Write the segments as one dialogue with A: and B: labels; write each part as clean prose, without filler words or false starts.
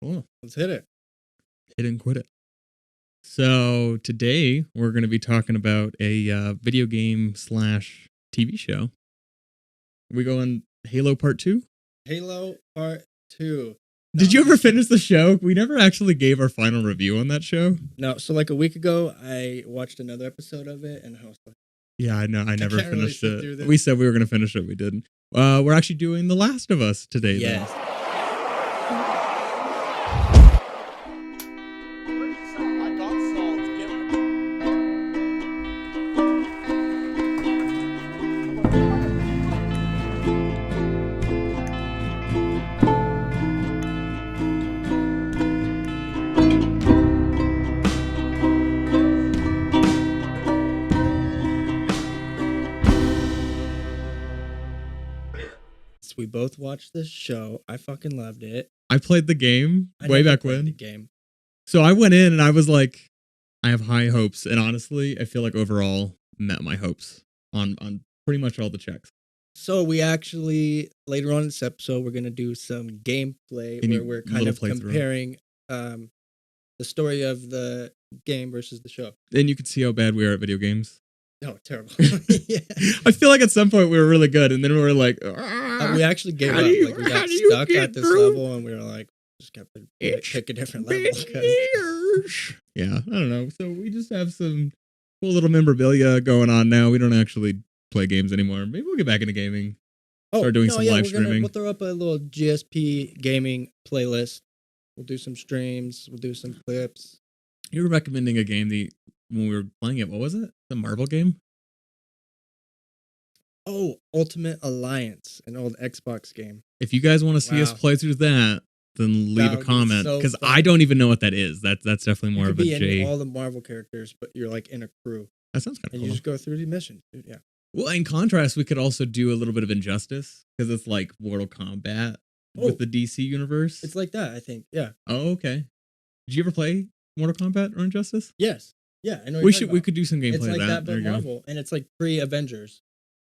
A: Cool.
B: Let's hit it.
A: Hit it and quit it. So today we're going to be talking about a video game / TV show. We going Halo Part 2?
B: Halo Part 2.
A: Did you ever finish the show? We never actually gave our final review on that show.
B: No, so like a week ago, I watched another episode of it, and I was like,
A: yeah, I know. I never
B: can't really
A: finished
B: sit through
A: it.
B: this.
A: We said we were going to finish it. We didn't. We're actually doing The Last of Us today.
B: yes.
A: Then.
B: We both watched this show. I fucking loved it.
A: I played the game way back when.
B: The game.
A: So I went in and I was like, I have high hopes. And honestly, I feel like overall met my hopes on pretty much all the checks.
B: So we actually, later on in this episode, we're going to do some gameplay where we're kind of comparing the story of the game versus the show.
A: And you can see how bad we are at video games.
B: Oh, terrible. Yeah.
A: I feel like at some point we were really good. And then we were like,
B: we actually gave up. Like we got stuck at this level and we were like, just kept to pick a different level.
A: Yeah, I don't know. So we just have some cool little memorabilia going on now. We don't actually play games anymore. Maybe we'll get back into gaming. Start doing some live streaming.
B: We'll throw up a little GSP gaming playlist. We'll do some streams. We'll do some clips.
A: You were recommending a game when we were playing it. What was it? The Marvel game?
B: Oh, Ultimate Alliance, an old Xbox game.
A: If you guys want to see us play through that, then leave a comment, because I don't even know what that is. That's definitely more of a J.
B: All the Marvel characters, but you're like in a crew.
A: That sounds kind of cool.
B: And you just go through the missions, dude. Yeah.
A: Well, in contrast, we could also do a little bit of Injustice, because it's like Mortal Kombat with the DC universe.
B: It's like that, I think. Yeah.
A: Oh, okay. Did you ever play Mortal Kombat or Injustice?
B: Yes. Yeah, I know.
A: We could do some gameplay.
B: It's like
A: of
B: that, but Marvel, and it's like pre-Avengers.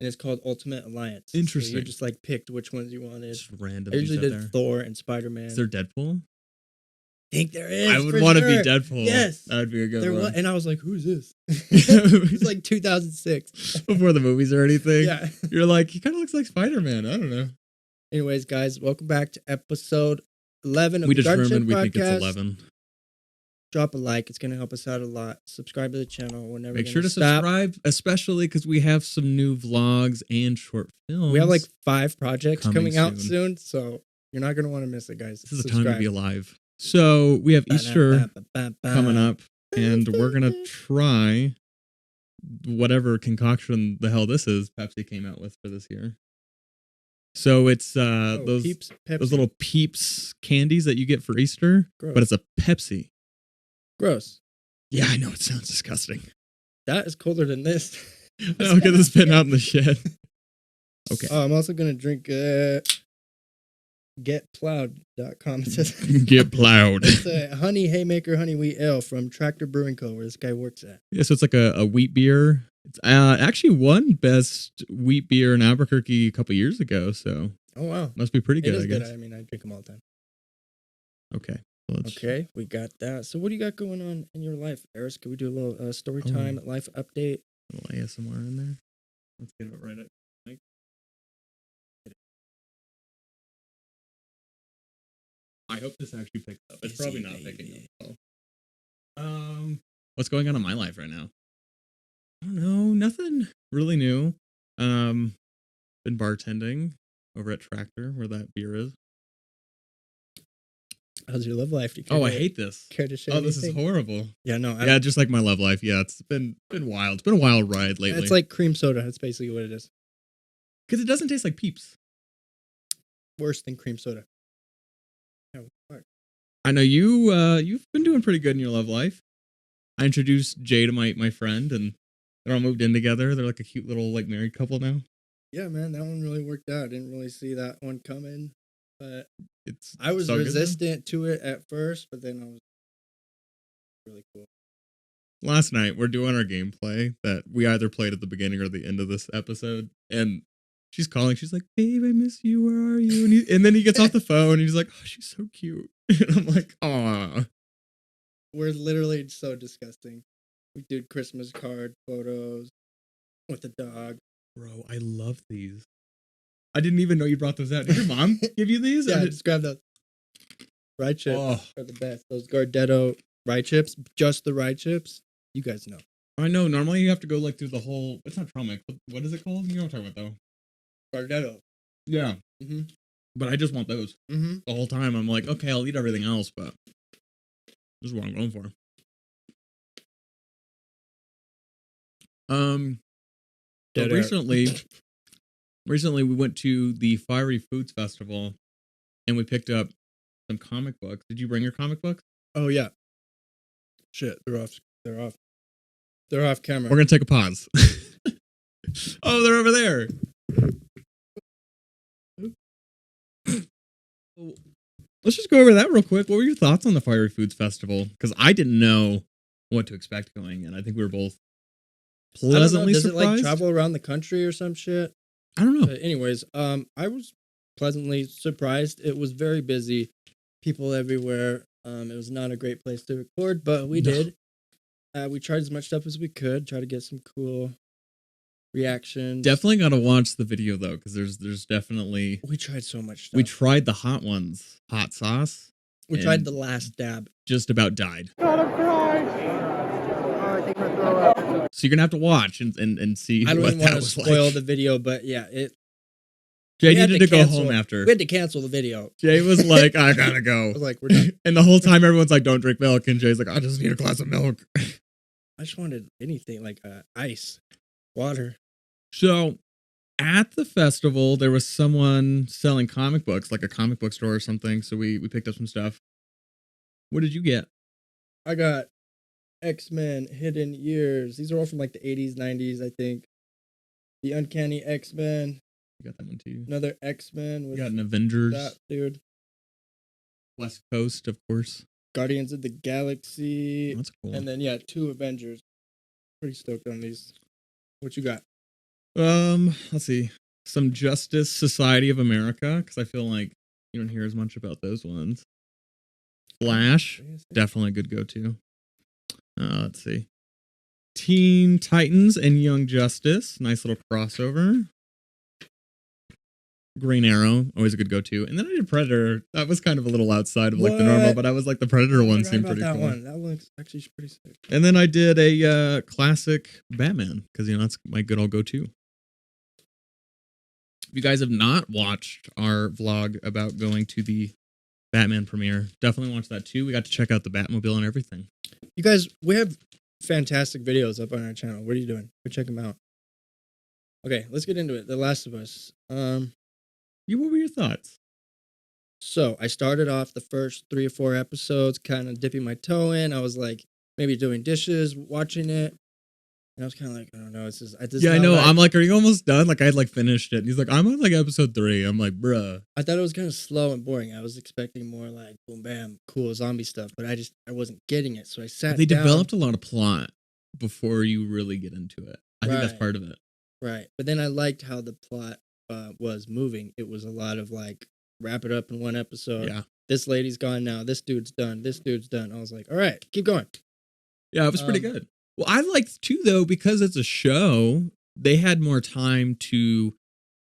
B: And it's called Ultimate Alliance.
A: Interesting.
B: So you just like picked which ones you wanted.
A: Just random.
B: I usually did Thor and Spider-Man.
A: Is there Deadpool?
B: I think there is.
A: I would want to be Deadpool.
B: Yes.
A: That would be a good one.
B: And I was like, who's this? It's like 2006.
A: Before the movies or anything.
B: Yeah.
A: You're like, he kind of looks like Spider-Man. I don't know.
B: Anyways, guys, welcome back to episode 11 of
A: the
B: determined
A: we think it's 11.
B: Drop a like. It's going to help us out a lot. Subscribe to the channel. We're never
A: Make sure to subscribe, especially because we have some new vlogs and short films.
B: We have like 5 projects coming out soon, so you're not going to want to miss it, guys.
A: This is a time to be alive. So we have Easter coming up, and we're going to try whatever concoction the hell this is Pepsi came out with for this year. So it's those little Peeps candies that you get for Easter, but it's a Pepsi.
B: Gross.
A: Yeah, I know. It sounds disgusting.
B: That is colder than this.
A: I'll get this been out in the shed. Okay.
B: I'm also going to drink getplowed.com. It says
A: Get Plowed.
B: It's a honey haymaker honey wheat ale from Tractor Brewing Co., where this guy works at.
A: Yeah, so it's like a wheat beer. It's actually won best wheat beer in Albuquerque a couple years ago. So must be pretty good.
B: It is
A: I guess.
B: Good. I mean, I drink them all the time.
A: Okay.
B: Okay, we got that. So what do you got going on in your life, Aris? Could we do a little story time, life update?
A: A little ASMR in there. Let's get it right up. I hope this actually picks up. It's probably not picking up. What's going on in my life right now? I don't know. Nothing really new. Been bartending over at Tractor, where that beer is.
B: How's your love life?
A: I hate this.
B: Care to share
A: this is horrible.
B: Yeah, no.
A: Yeah, just like my love life. Yeah, it's been wild. It's been a wild ride lately.
B: It's like cream soda. That's basically what it is.
A: Because it doesn't taste like Peeps.
B: Worse than cream soda.
A: I know you've been doing pretty good in your love life. I introduced Jay to my friend, and they're all moved in together. They're like a cute little like married couple now.
B: Yeah, man, that one really worked out. I didn't really see that one coming. But
A: I
B: was resistant to it at first, but then I was really cool.
A: Last night, we're doing our gameplay that we either played at the beginning or the end of this episode, and she's calling. She's like, "Babe, I miss you. Where are you?" And then he gets off the phone, and he's like, "Oh, she's so cute." And I'm like, aw.
B: We're literally so disgusting. We did Christmas card photos with the dog.
A: Bro, I love these. I didn't even know you brought those out. Did your mom give you these?
B: Yeah, just grab those. Rye chips are the best. Those Gardetto rye chips, just the rye chips. You guys know.
A: I know. Normally you have to go like through the whole. It's not trail mix. What is it called? You know what I'm talking about
B: though. Gardetto.
A: Yeah. Mm-hmm. But I just want those the whole time. I'm like, okay, I'll eat everything else, but this is what I'm going for. But recently we went to the Fiery Foods Festival, and we picked up some comic books. Did you bring your comic books?
B: Oh yeah. Shit, they're off camera.
A: We're gonna take a pause. Oh, they're over there. Let's just go over that real quick. What were your thoughts on the Fiery Foods Festival? Because I didn't know what to expect going in. I think we were both pleasantly surprised.
B: Does it like travel around the country or some shit?
A: I don't know.
B: Anyways, I was pleasantly surprised. It was very busy, people everywhere. It was not a great place to record, but we did. We tried as much stuff as we could, try to get some cool reactions.
A: Definitely got to watch the video though, because there's definitely
B: we tried so much stuff.
A: We tried the hot ones, hot sauce.
B: We tried the last dab.
A: Just about died.
B: God, I'm crying.
A: I think I'm gonna throw up. So you're gonna have to watch and see.
B: I don't even want to spoil the video, but yeah,
A: Jay needed to go home after.
B: We had to cancel the video.
A: Jay was like, I gotta go.
B: I was like, we're done.
A: And the whole time everyone's like, don't drink milk. And Jay's like, I just need a glass of milk.
B: I just wanted anything like ice, water.
A: So at the festival, there was someone selling comic books, like a comic book store or something. So we picked up some stuff. What did you get?
B: I got X-Men Hidden Years. These are all from like the 80s, 90s, I think. The Uncanny X-Men.
A: You got that one too.
B: Another X-Men.
A: You got an Avengers.
B: That, dude.
A: West Coast, of course.
B: Guardians of the Galaxy.
A: Oh, that's cool.
B: And then, 2 Avengers. Pretty stoked on these. What you got?
A: Let's see. Some Justice Society of America, because I feel like you don't hear as much about those ones. Flash, definitely a good go-to. Let's see. Teen Titans and Young Justice, nice little crossover. Green Arrow, always a good go-to. And then I did Predator. That was kind of a little outside of like the normal, but I was like the Predator one seemed pretty cool.
B: That looks actually pretty sick.
A: And then I did a classic Batman, because that's my good old go-to. If you guys have not watched our vlog about going to the Batman premiere, definitely watch that too. We got to check out the Batmobile and everything.
B: You guys, we have fantastic videos up on our channel. What are you doing? Go check them out. Okay, let's get into it. The Last of Us.
A: What were your thoughts?
B: So I started off the first 3 or 4 episodes, kind of dipping my toe in. I was like, maybe doing dishes, watching it. And I was kind of like, I don't know.
A: Yeah, I know. Like, I'm like, are you almost done? Like, I had like finished it. And he's like, I'm on like episode 3. I'm like, bruh.
B: I thought it was kind of slow and boring. I was expecting more like boom, bam, cool zombie stuff. But I wasn't getting it. So I sat down.
A: They developed a lot of plot before you really get into it. I think that's part of it.
B: Right. But then I liked how the plot was moving. It was a lot of like, wrap it up in one episode.
A: Yeah.
B: This lady's gone now. This dude's done. This dude's done. I was like, all right, keep going.
A: Yeah, it was pretty good. Well, I liked too, though, because it's a show, they had more time to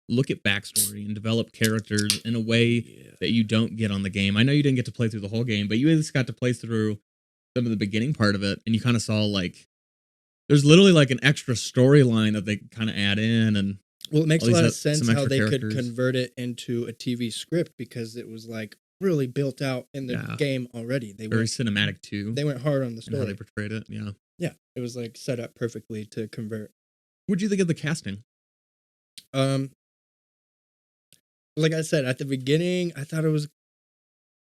A: look at backstory and develop characters in a way that you don't get on the game. I know you didn't get to play through the whole game, but you at least got to play through some of the beginning part of it. And you kind of saw like, there's literally like an extra storyline that they kind of add in. And
B: well, it makes a lot of sense how they could convert it into a TV script, because it was like really built out in the game already. They
A: very cinematic too.
B: They went hard on the story.
A: How they portrayed it. Yeah.
B: Yeah. It was like set up perfectly to convert.
A: What'd you think of the casting?
B: Like I said, at the beginning, I thought it was,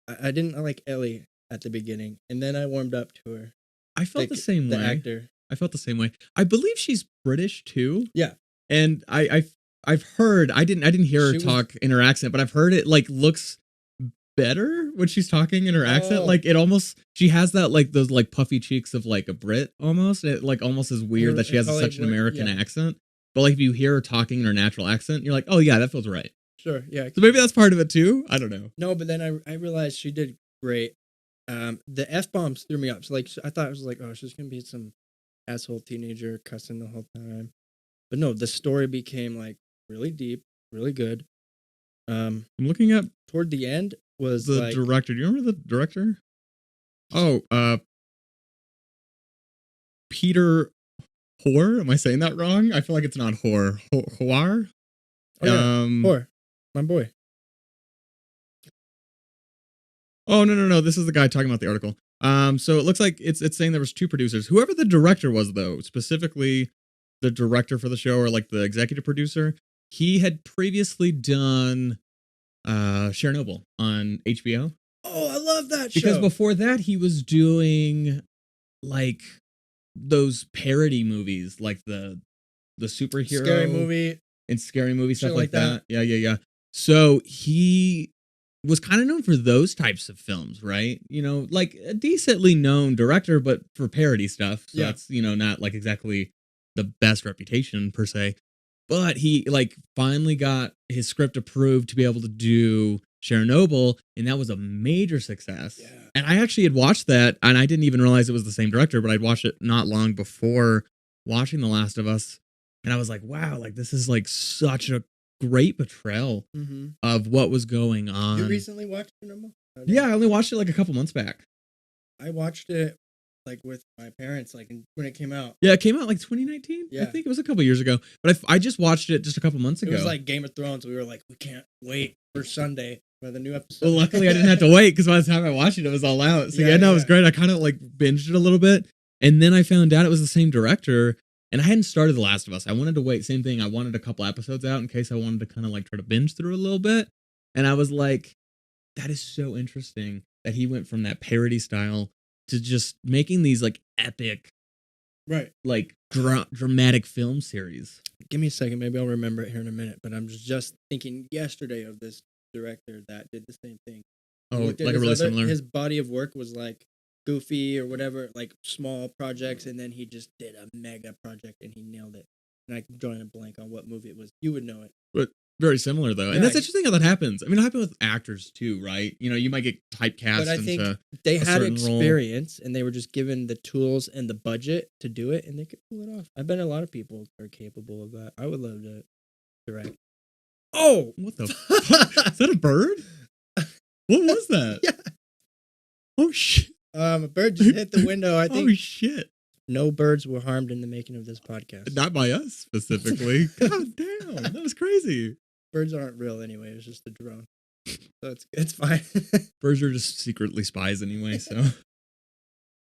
B: I didn't like Ellie at the beginning, and then I warmed up to her.
A: I felt the same way.
B: The actor.
A: I felt the same way. I believe she's British too.
B: Yeah.
A: And I've heard, I didn't hear her talk in her accent, but I've heard it like looks better when she's talking in her accent. Like it almost, she has that like those like puffy cheeks of like a Brit almost. It like almost is weird that she has such an American accent. But like if you hear her talking in her natural accent, you're like, oh yeah, that feels right.
B: Sure, yeah.
A: So maybe that's part of it too. I don't know.
B: No, but then I realized she did great. The F-bombs threw me up. So, like, I thought it was like, oh, she's going to be some asshole teenager cussing the whole time. But no, the story became, like, really deep, really good.
A: I'm looking at
B: toward the end was
A: the
B: like,
A: director. Do you remember the director? Oh, Peter Hoare. Am I saying that wrong? I feel like it's not Hoare. Hoare?
B: Oh, yeah. Hoare. My boy.
A: Oh, no. This is the guy talking about the article. So it looks like it's saying there was 2 producers. Whoever the director was, though, specifically the director for the show or like the executive producer, he had previously done Chernobyl on HBO.
B: Oh, I love that show.
A: Because before that, he was doing like those parody movies, like the superhero
B: scary movie
A: and scary movie stuff like
B: that.
A: Yeah. So he was kind of known for those types of films, right? You know, like a decently known director, but for parody stuff. So that's, you know, not like exactly the best reputation per se. But he like finally got his script approved to be able to do Chernobyl, and that was a major success. Yeah. And I actually had watched that, and I didn't even realize it was the same director, but I'd watched it not long before watching The Last of Us, and I was like, wow, like this is like such a great portrayal of what was going on.
B: You recently watched Chernobyl?
A: Yeah, I only watched it like a couple months back.
B: I watched it like with my parents, like when it came out.
A: Yeah, it came out like 2019. Yeah, I think it was a couple years ago. But I just watched it just a couple months ago.
B: It was like Game of Thrones. We were like, we can't wait for Sunday for the new episode.
A: Well, luckily I didn't have to wait because by the time I watched it, it was all out. So it was great. I kind of like binged it a little bit, and then I found out it was the same director. And I hadn't started The Last of Us. I wanted to wait. Same thing. I wanted a couple episodes out in case I wanted to kind of like try to binge through a little bit. And I was like, that is so interesting that he went from that parody style to just making these like epic,
B: right,
A: like dramatic film series.
B: Give me a second. Maybe I'll remember it here in a minute. But I'm just thinking yesterday of this director that did the same thing.
A: Oh, like a really similar.
B: His body of work was like Goofy or whatever, like small projects, and then he just did a mega project and he nailed it. And I'm drawing a blank on what movie it was. You would know it.
A: But very similar though. And that's interesting how that happens. I mean, it happened with actors too, right? You know, you might get typecast. But I think
B: they had experience and they were just given the tools and the budget to do it, and they could pull it off. I bet a lot of people are capable of that. I would love to direct. Oh,
A: what the fuck? Is that a bird? What was that?
B: Yeah.
A: Oh shit.
B: A bird just hit the window, I think.
A: Oh shit.
B: No birds were harmed in the making of this podcast.
A: Not by us specifically. God damn, that was crazy.
B: Birds aren't real anyway. It's just a drone. So it's fine.
A: Birds are just secretly spies anyway, so.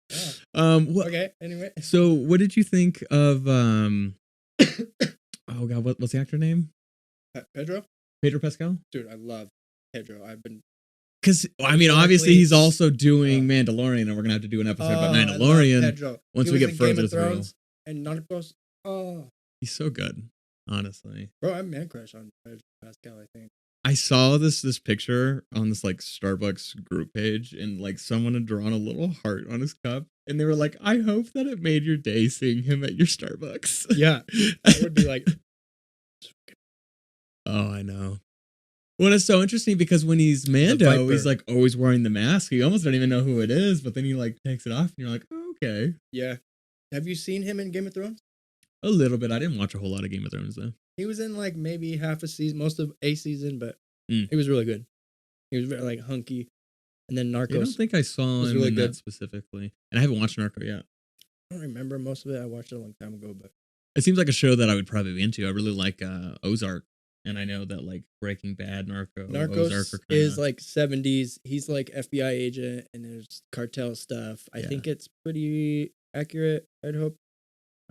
B: Yeah. Okay, anyway.
A: So what did you think of oh god, what's the actor name?
B: Pedro
A: Pascal?
B: Dude, I love Pedro. I've been
A: because I mean, obviously, he's also doing Mandalorian, and we're gonna have to do an episode about Mandalorian once we get further through.
B: And Narcos. Oh,
A: he's so good, honestly.
B: Bro, I'm man crush on Pedro Pascal. I think
A: I saw this picture on this like Starbucks group page, and like someone had drawn a little heart on his cup, and they were like, "I hope that it made your day seeing him at your Starbucks."
B: Yeah, I would be like,
A: "Oh, I know." Well, it's so interesting because when he's Mando, he's like always wearing the mask. You almost don't even know who it is, but then he like takes it off and you're like, oh, okay.
B: Yeah. Have you seen him in Game of Thrones?
A: A little bit. I didn't watch a whole lot of Game of Thrones though.
B: He was in like maybe half a season, most of a season, but he was really good. He was very like hunky. And then Narcos.
A: I don't think I saw him really in that specifically. And I haven't watched Narco yet.
B: I don't remember most of it. I watched it a long time ago, but
A: it seems like a show that I would probably be into. I really like Ozark. And I know that like Breaking Bad,
B: Narcos is like 70s. He's like FBI agent, and there's cartel stuff. I think it's pretty accurate. I'd hope.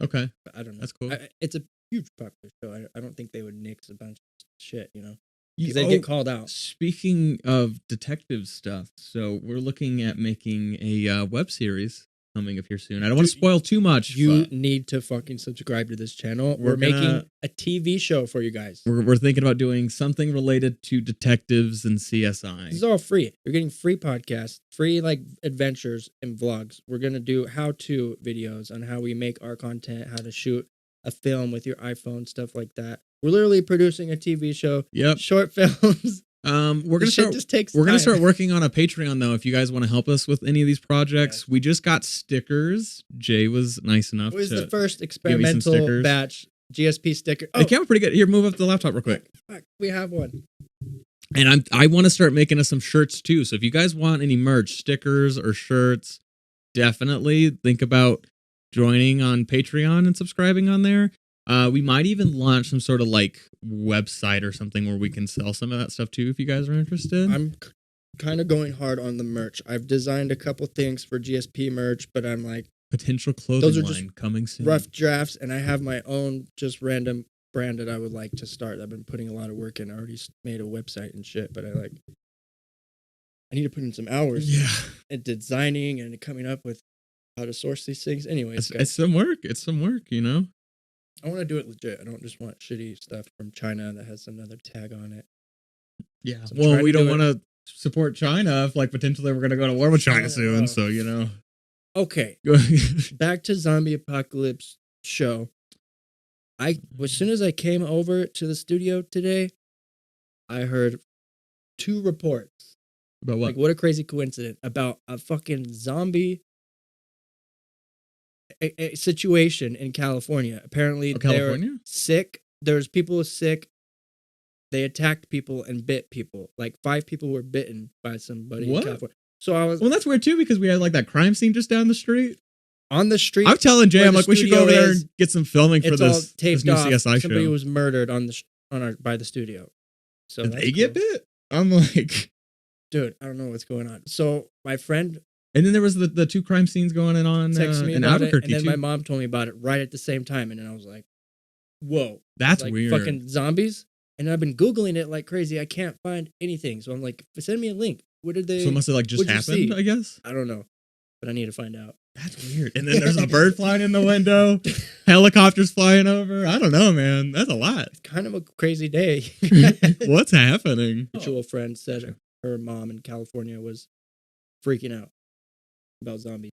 A: Okay,
B: but I don't know.
A: That's cool.
B: It's a huge popular show. I don't think they would nix a bunch of shit, you know, because they get called out.
A: Speaking of detective stuff, so we're looking at making a web series coming up here soon. I don't want to spoil too much.
B: You need to fucking subscribe to this channel. We're making a TV show for you guys.
A: We're thinking about doing something related to detectives and CSI.
B: This is all free. You're getting free podcasts, free like adventures and vlogs. We're going to do how-to videos on how we make our content, how to shoot a film with your iPhone, stuff like that. We're literally producing a TV show.
A: Yep.
B: Short films.
A: We're gonna start.
B: Just takes
A: We're gonna
B: time.
A: start working on a Patreon though. If you guys want to help us with any of these projects, we just got stickers. Jay was nice enough.
B: It was
A: to
B: the first
A: give me some
B: experimental
A: stickers.
B: batch GSP sticker.
A: They came out pretty good. Here, move up the laptop real quick.
B: Fuck, we have one.
A: And I want to start making us some shirts too. So if you guys want any merch, stickers or shirts, definitely think about joining on Patreon and subscribing on there. We might even launch some sort of like website or something where we can sell some of that stuff too if you guys are interested.
B: I'm kind of going hard on the merch. I've designed a couple things for GSP merch, but I'm like,
A: potential clothing
B: those are
A: line
B: just
A: coming soon.
B: rough drafts, and I have my own just random brand that I would like to start. I've been putting a lot of work in. I already made a website and shit, but I need to put in some hours.
A: Yeah.
B: And designing and coming up with how to source these things. Anyways,
A: It's some work. It's some work, you know?
B: I want to do it legit. I don't just want shitty stuff from China that has another tag on it.
A: Yeah.
B: So
A: well, we don't want to support China if like potentially we're going to go to war with China soon. So, you know.
B: Okay. Back to zombie apocalypse show. As soon as I came over to the studio today, I heard 2 reports.
A: About what?
B: Like, what a crazy coincidence about a fucking zombie a situation in California. Apparently, they're sick. There's people sick. They attacked people and bit people. Like 5 people were bitten by somebody in California. So I was.
A: Well, that's weird too because we had like that crime scene just down the street.
B: On the street.
A: I'm telling Jay, I'm like, we should go over there and get some filming for this new CSI show.
B: Somebody was murdered by the studio. So
A: did they get bit? I'm like,
B: dude, I don't know what's going on. So my friend.
A: And then there was the 2 crime scenes going on in Albuquerque,
B: and then my mom told me about it right at the same time, and then I was like, "Whoa,
A: that's
B: like,
A: weird."
B: Fucking zombies." And I've been Googling it like crazy. I can't find anything, so I'm like, "Send me a link." What did they?
A: So it must have like just happened, I guess.
B: I don't know, but I need to find out.
A: That's weird. And then there's a bird flying in the window, helicopters flying over. I don't know, man. That's a lot.
B: It's kind of a crazy day.
A: What's happening?
B: A mutual friend said her mom in California was freaking out about zombies.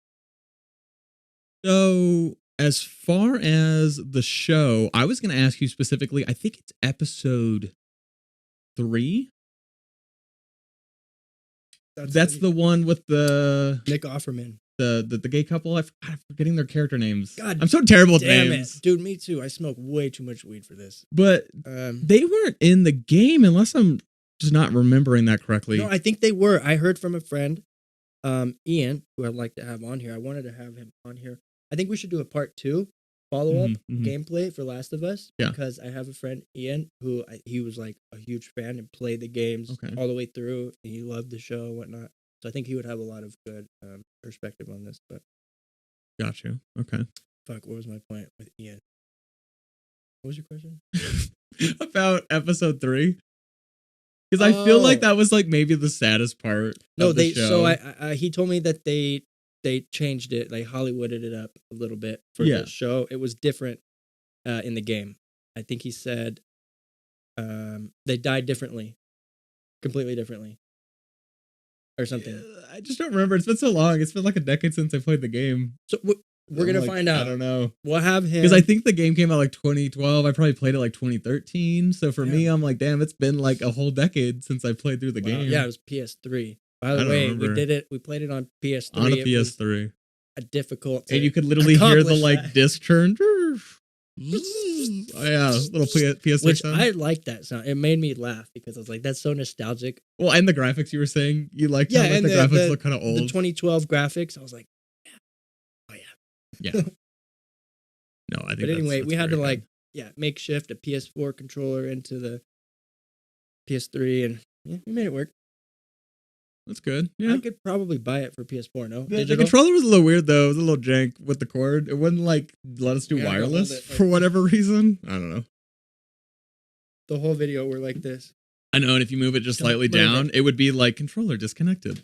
A: So, as far as the show, I was going to ask you specifically, I think it's episode 3. That's the one with the
B: Nick Offerman.
A: The gay couple. I'm forgetting their character names.
B: God,
A: I'm so terrible with names.
B: Dude, me too. I smoke way too much weed for this.
A: But they weren't in the game unless I'm just not remembering that correctly.
B: No, I think they were. I heard from a friend, Ian, who I'd like to have on here. I wanted to have him on here. I think we should do a part 2 follow-up gameplay for Last of Us.
A: Yeah.
B: Because I have a friend, Ian, who he was like a huge fan and played the games all the way through. And he loved the show and whatnot. So I think he would have a lot of good perspective on this. But
A: got you. Okay.
B: Fuck, what was my point with Ian? What was your question?
A: About episode 3. Because I feel like that was like maybe the saddest part.
B: No,
A: of the show.
B: So he told me that they changed it, like Hollywooded it up a little bit for the show. It was different in the game. I think he said they died differently, completely differently, or something.
A: I just don't remember. It's been so long. It's been like a decade since I played the game.
B: So we're gonna find out.
A: I don't know.
B: We'll have him
A: because I think the game came out like 2012. I probably played it like 2013. So for me, I'm like, damn, it's been like a whole decade since I played through the game.
B: Yeah, it was PS3. By the way, we did it. We played it on PS3.
A: On a PS3.
B: A difficult.
A: And you could literally hear the like disc turn. Yeah, little PS6
B: Which
A: sound.
B: I liked that sound. It made me laugh because I was like, that's so nostalgic.
A: Well, and the graphics you were saying, you liked how like, the graphics look kind of old.
B: The 2012 graphics, I was like, oh
A: yeah. Yeah. No, I think.
B: But anyway,
A: that's
B: we had to
A: good.
B: makeshift a PS4 controller into the PS3, and we made it work.
A: That's good. Yeah.
B: I could probably buy it for PS4. No,
A: the controller was a little weird though. It was a little jank with the cord. It wouldn't like let us do wireless for whatever reason. I don't know.
B: The whole video were like this. I
A: know, and if you move it just slightly down, it would be like controller disconnected.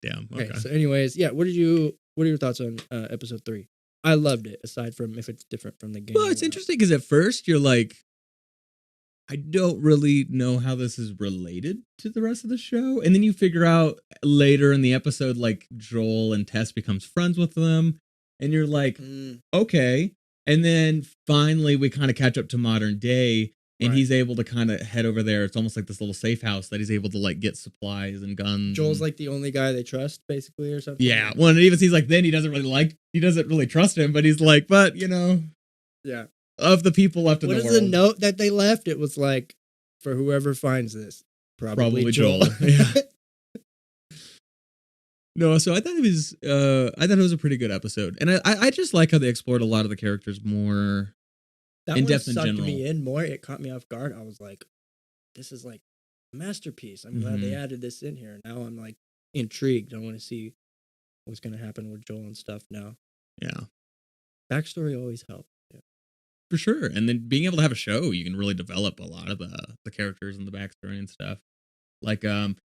A: Damn. Okay.
B: So, anyways, what are your thoughts on episode 3? I loved it. Aside from if it's different from the game.
A: Well, it's interesting because at first you're like, I don't really know how this is related to the rest of the show. And then you figure out later in the episode, like Joel and Tess becomes friends with them. And you're like, okay. And then finally we kind of catch up to modern day. and he's able to kind of head over there. It's almost like this little safe house that he's able to like get supplies and guns.
B: Joel's
A: and,
B: like the only guy they trust, basically, or something.
A: Yeah, well, and it even seems like then he doesn't really trust him, but he's like, but you know,
B: yeah,
A: of the people left in the world.
B: What is the note that they left? It was like, for whoever finds this, probably Joel.
A: Yeah. No, so I thought it was a pretty good episode, and I just like how they explored a lot of the characters more in depth in general.
B: Me in more. It caught me off guard. I was like, this is like a masterpiece. I'm glad they added this in here. Now I'm like intrigued. I want to see what's going to happen with Joel and stuff now.
A: Yeah.
B: Backstory always helps. Yeah.
A: For sure. And then being able to have a show, you can really develop a lot of the characters and the backstory and stuff. Like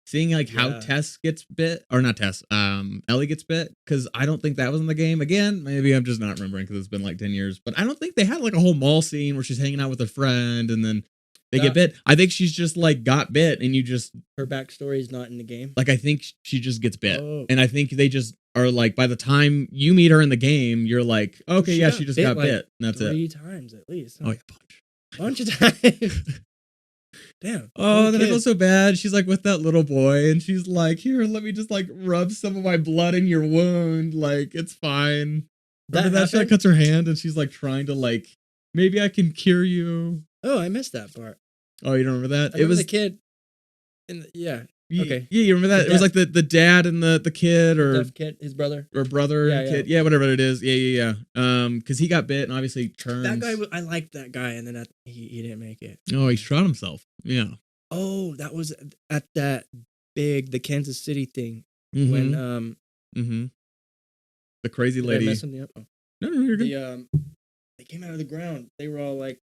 A: seeing like how Tess gets bit, or not Tess, Ellie gets bit, because I don't think that was in the game. Again, maybe I'm just not remembering because it's been like 10 years, but I don't think they had like a whole mall scene where she's hanging out with a friend and then they get bit. I think she's just like got bit and
B: her backstory is not in the game.
A: Like I think she just gets bit. And I think they just are like, by the time you meet her in the game, you're like, okay, she just got bit. And that's
B: 3 times at least.
A: Huh? Oh yeah,
B: bunch of times. Damn.
A: Oh, then I feel so bad. She's like with that little boy and she's like, here, let me just like rub some of my blood in your wound. Like, it's fine. Remember that she like cuts her hand and she's like trying to like, maybe I can cure you.
B: Oh, I missed that part.
A: Oh, you don't remember that?
B: It was the kid. Okay.
A: Yeah, you remember that? It was like the dad and the kid, or
B: deaf kid, his brother,
A: or brother and kid. Yeah, whatever it is. Yeah. Because he got bit and obviously turns.
B: That guy, I liked that guy, and then he didn't make it.
A: Oh, he shot himself. Yeah.
B: Oh, that was at the Kansas City thing when
A: the crazy lady.
B: Did I mess something up? Oh.
A: No, you're good.
B: They came out of the ground. They were all like,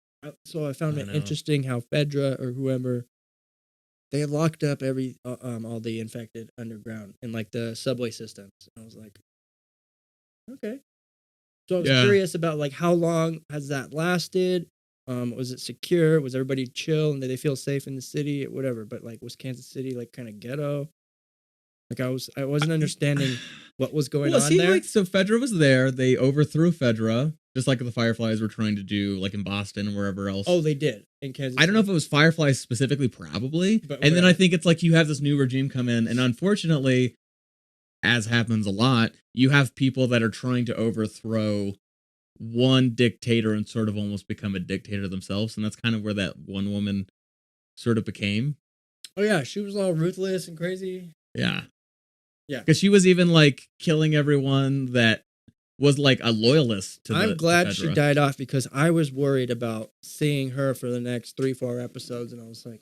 B: so I found it interesting how Fedra or whoever, they had locked up all the infected underground in like the subway systems. And I was like, okay. So I was curious about like how long has that lasted? Was it secure? Was everybody chill? And did they feel safe in the city? Whatever. But like, was Kansas City like kind of ghetto? Like I wasn't understanding what was going on there.
A: Like, so Fedra was there. They overthrew Fedra, just like the Fireflies were trying to do, like in Boston and wherever else.
B: Oh, they did in Kansas City.
A: I don't know if it was Fireflies specifically, probably. And then I think it's like you have this new regime come in, and unfortunately, as happens a lot, you have people that are trying to overthrow one dictator and sort of almost become a dictator themselves, and that's kind of where that one woman sort of became.
B: Oh yeah, she was all ruthless and crazy.
A: Yeah.
B: Yeah.
A: Because she was even like killing everyone that was like a loyalist to
B: I'm glad she died off, because I was worried about seeing her for the next 3-4 episodes, and I was like,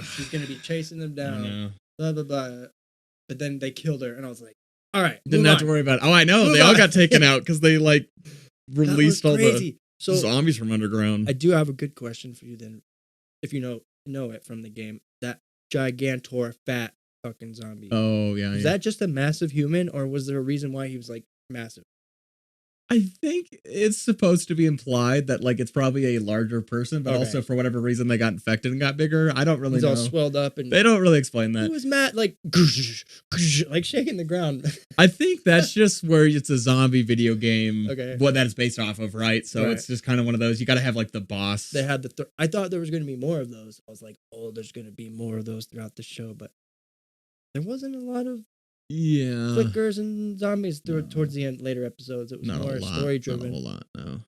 B: she's gonna be chasing them down. Blah blah blah. But then they killed her, and I was like, all right,
A: didn't have to worry about it. Oh, I know. They all got taken out because they like released all the zombies from underground.
B: I do have a good question for you then, if you know it from the game. That Gigantor fat fucking zombie.
A: Oh yeah.
B: Is that just a massive human, or was there a reason why he was like massive?
A: I think it's supposed to be implied that like it's probably a larger person, but also for whatever reason they got infected and got bigger. I don't really know.
B: He's all swelled up, and
A: they don't really explain that.
B: He was mad, like shaking the ground.
A: I think that's just where it's a zombie video game. What that is based off of, right? So it's just kind of one of those. You got to have like the boss.
B: They had I thought there was going to be more of those. I was like, oh, there's going to be more of those throughout the show, but there wasn't a lot of flickers and zombies towards the end, later episodes. It was more story driven.
A: Not a whole lot, no.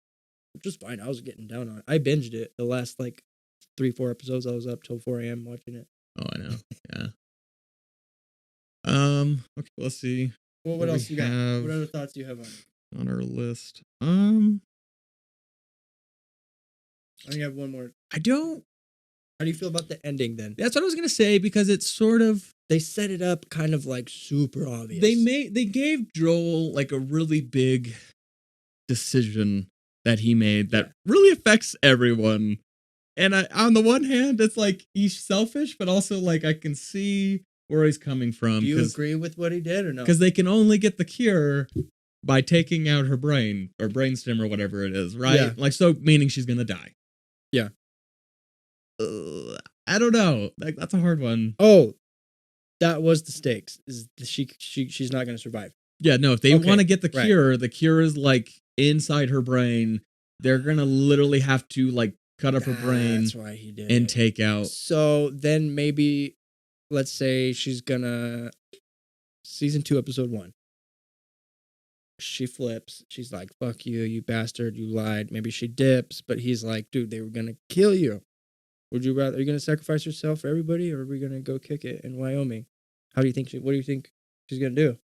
B: Which was fine. I was getting down on it. I binged it. The last like 3-4 episodes, I was up till 4 a.m. watching it.
A: Oh, I know. Yeah. Okay, let's see.
B: Well, what else you got? What other thoughts do you have
A: on our list?
B: I only have one more.
A: I don't.
B: How do you feel about the ending then?
A: That's what I was gonna say, because it's sort of,
B: they set it up kind of like super obvious.
A: They gave Joel like a really big decision that he made that really affects everyone. And on the one hand, it's like he's selfish, but also like I can see where he's coming from.
B: Do you agree with what he did or no?
A: Because they can only get the cure by taking out her brain or brainstem or whatever it is, right?
B: Yeah.
A: Like, so meaning she's gonna die.
B: Yeah.
A: I don't know. Like, that's a hard one.
B: Oh, that was the stakes. Is she's not going to survive?
A: Yeah, no. If they want to get the cure, the cure is like inside her brain. They're gonna literally have to like cut up her brain,
B: that's why he did
A: and
B: it.
A: take out.
B: So then maybe, let's say she's gonna season 2, episode 1. She flips. She's like, "Fuck you, you bastard! You lied." Maybe she dips, but he's like, "Dude, they were gonna kill you. Would you rather? Are you gonna sacrifice yourself for everybody, or are we gonna go kick it in Wyoming? How do you think? What do you think she's gonna do?"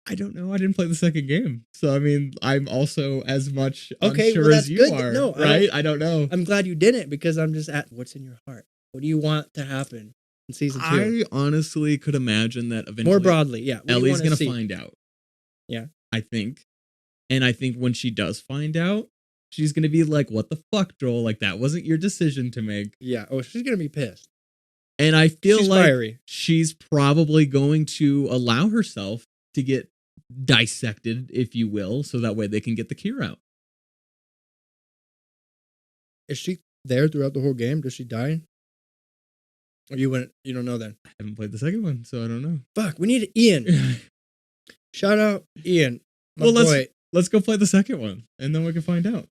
A: I don't know. I didn't play the second game, so I mean, I'm also as much
B: Okay,
A: unsure
B: well,
A: as
B: that's
A: you
B: good.
A: are.
B: No,
A: right? I don't know.
B: I'm glad you didn't, because I'm just at what's in your heart. What do you want to happen in season 2?
A: I honestly could imagine that eventually.
B: More broadly, yeah.
A: Ellie's gonna find out.
B: Yeah,
A: I think, and I think when she does find out, she's gonna be like, "What the fuck, Joel? Like that wasn't your decision to make."
B: Yeah. Oh, she's gonna be pissed.
A: And I feel
B: She's
A: like
B: fiery.
A: she's probably going to allow herself to get dissected, if you will, so that way they can get the cure out.
B: Is she there throughout the whole game? Does she die? Or you don't know then?
A: I haven't played the second one, so I don't know.
B: Fuck, we need Ian. Shout out Ian. My boy.
A: Let's go play the second one, and then we can find out.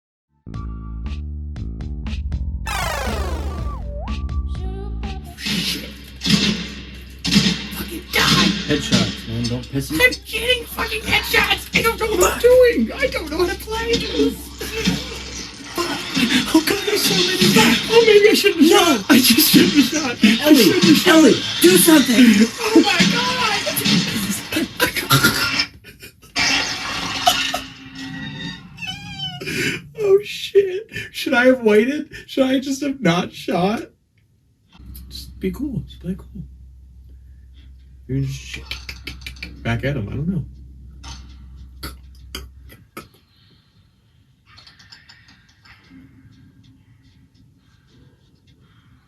C: Fucking die!
D: Headshots, man. Don't piss me.
C: I'm getting fucking headshots! I don't know what I'm doing! I don't know how to play this! Oh god, there's so many! Oh, maybe I shouldn't have shot! I just shouldn't have shot!
D: Ellie, do something!
C: Oh my god! Oh shit! Should I have waited? Should I just have not shot?
D: Just be cool. Just play cool.
C: Maybe just back at him. I don't know.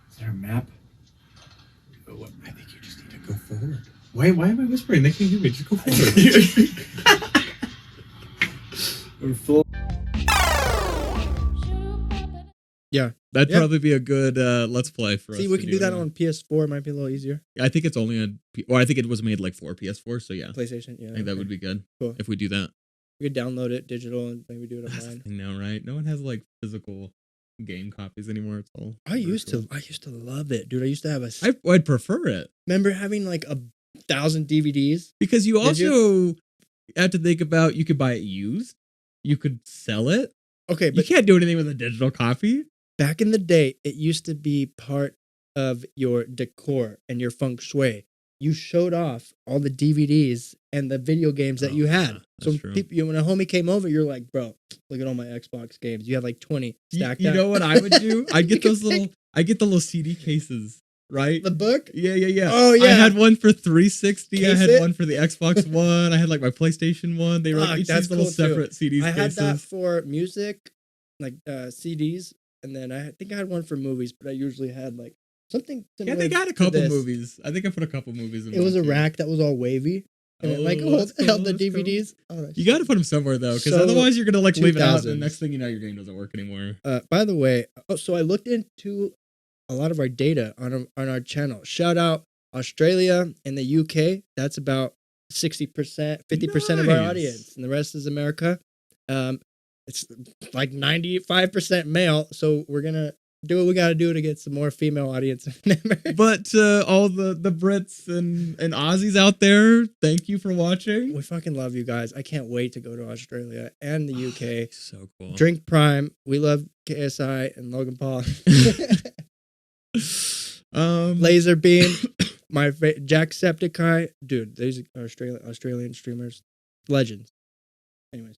D: Is there a map?
C: Oh, I think you just need to go forward. Why am I whispering? They can't hear me. Just go forward.
D: We're full.
B: Yeah.
A: That'd probably be a good let's play for us.
B: See, we can do that on PS4. It might be a little easier.
A: I think it's only on, I think it was made like for PS4, so yeah.
B: PlayStation, yeah.
A: I think that would be good.
B: Cool.
A: If we do that.
B: We could download it digital and maybe do it
A: That's the
B: online.
A: thing now, right? No one has like physical game copies anymore. It's all.
B: I used
A: virtual.
B: to love it, dude. I used to have
A: I'd prefer it.
B: remember having like 1,000 DVDs.
A: Because you
B: Did
A: also have to think about, you could buy it used, you could sell it.
B: Okay,
A: You
B: but
A: can't do anything with a digital copy.
B: back in the day, it used to be part of your decor and your feng shui. You showed off all the DVDs and the video games that you had.
A: yeah,
B: So
A: that's true.
B: when a homie came over, you're like, bro, look at all my Xbox games. You have like 20 stacked
A: You
B: up.
A: know what I would do? I get
B: You
A: those
B: could
A: little. I get the little CD cases, right?
B: The book?
A: Yeah.
B: Oh, yeah.
A: I had one for 360. I
B: Case
A: had
B: it?
A: one for the Xbox One. I had like my PlayStation One. They were
B: Fuck,
A: each
B: that's
A: these little
B: cool, too.
A: separate CDs.
B: I had
A: cases.
B: that for music, like CDs, and then I think I had one for movies, but I usually had like something
A: Yeah,
B: similar.
A: they got a
B: to
A: couple
B: this.
A: movies. I think I put a couple movies in.
B: It was a
A: one, too.
B: rack that was all wavy, and it like
A: Oh, that's cool,
B: held the
A: that's cool.
B: DVDs. Oh, that's
A: You got to put them somewhere though, because
B: So,
A: otherwise you're gonna like leave it out, and the
B: 2000s.
A: next thing you know, your game doesn't work anymore.
B: By the way, so I looked into a lot of our data on our channel. Shout out Australia and the UK. That's about 60%, 50% of our
A: Nice.
B: audience, and the rest is America. It's like 95% male. So we're gonna do what we gotta do to get some more female audience in America.
A: But all the Brits and Aussies out there, thank you for watching.
B: We fucking love you guys. I can't wait to go to Australia and the UK.
A: So cool.
B: Drink Prime. We love KSI and Logan Paul. Laser Beam. My Jacksepticeye. Dude, these are Australian streamers. Legends. Anyways.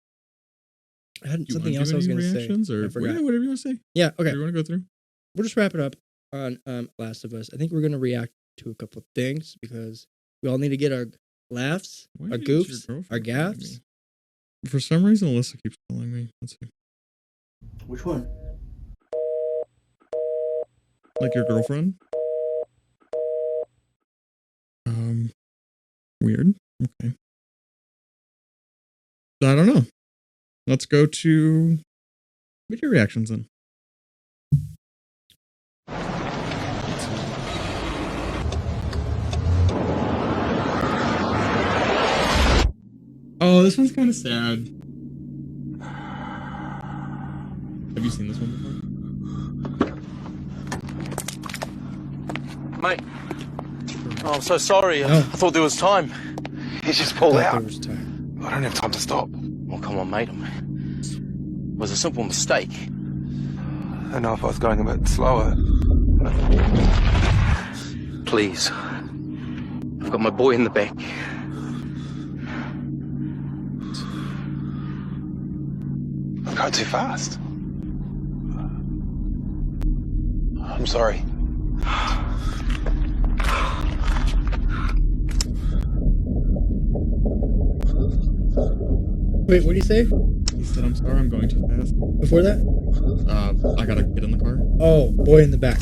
B: I had
A: You
B: something
A: wanna
B: else
A: do
B: I was
A: any
B: going to
A: reactions
B: say.
A: or
B: I forgot.
A: whatever you want to say.
B: Yeah, okay.
A: You want to go through?
B: We'll just wrap it up on Last of Us. I think we're going to react to a couple things because we all need to get our laughs,
A: Why
B: our
A: is your
B: goofs,
A: girlfriend
B: our
A: calling
B: gaffs.
A: me? For some reason, Alyssa keeps calling me. Let's see.
D: Which one?
A: Like your girlfriend? Weird. Okay. So I don't know. Let's go to video reactions then. Oh, this one's kind of sad. Have you seen this one before?
E: Mate. Oh, I'm so sorry. I thought there was time.
C: He's just pulled out.
B: There was time.
C: I don't have time to stop.
E: Well, come on, mate. It was a simple mistake.
C: I don't know if I was going a bit slower.
E: Please. I've got my boy in the back.
C: I'm going too fast. I'm sorry.
B: Wait, what did he say
A: He said, I'm sorry, I'm going too fast.
B: before that?
A: I gotta get in the car.
B: Oh, boy in the back.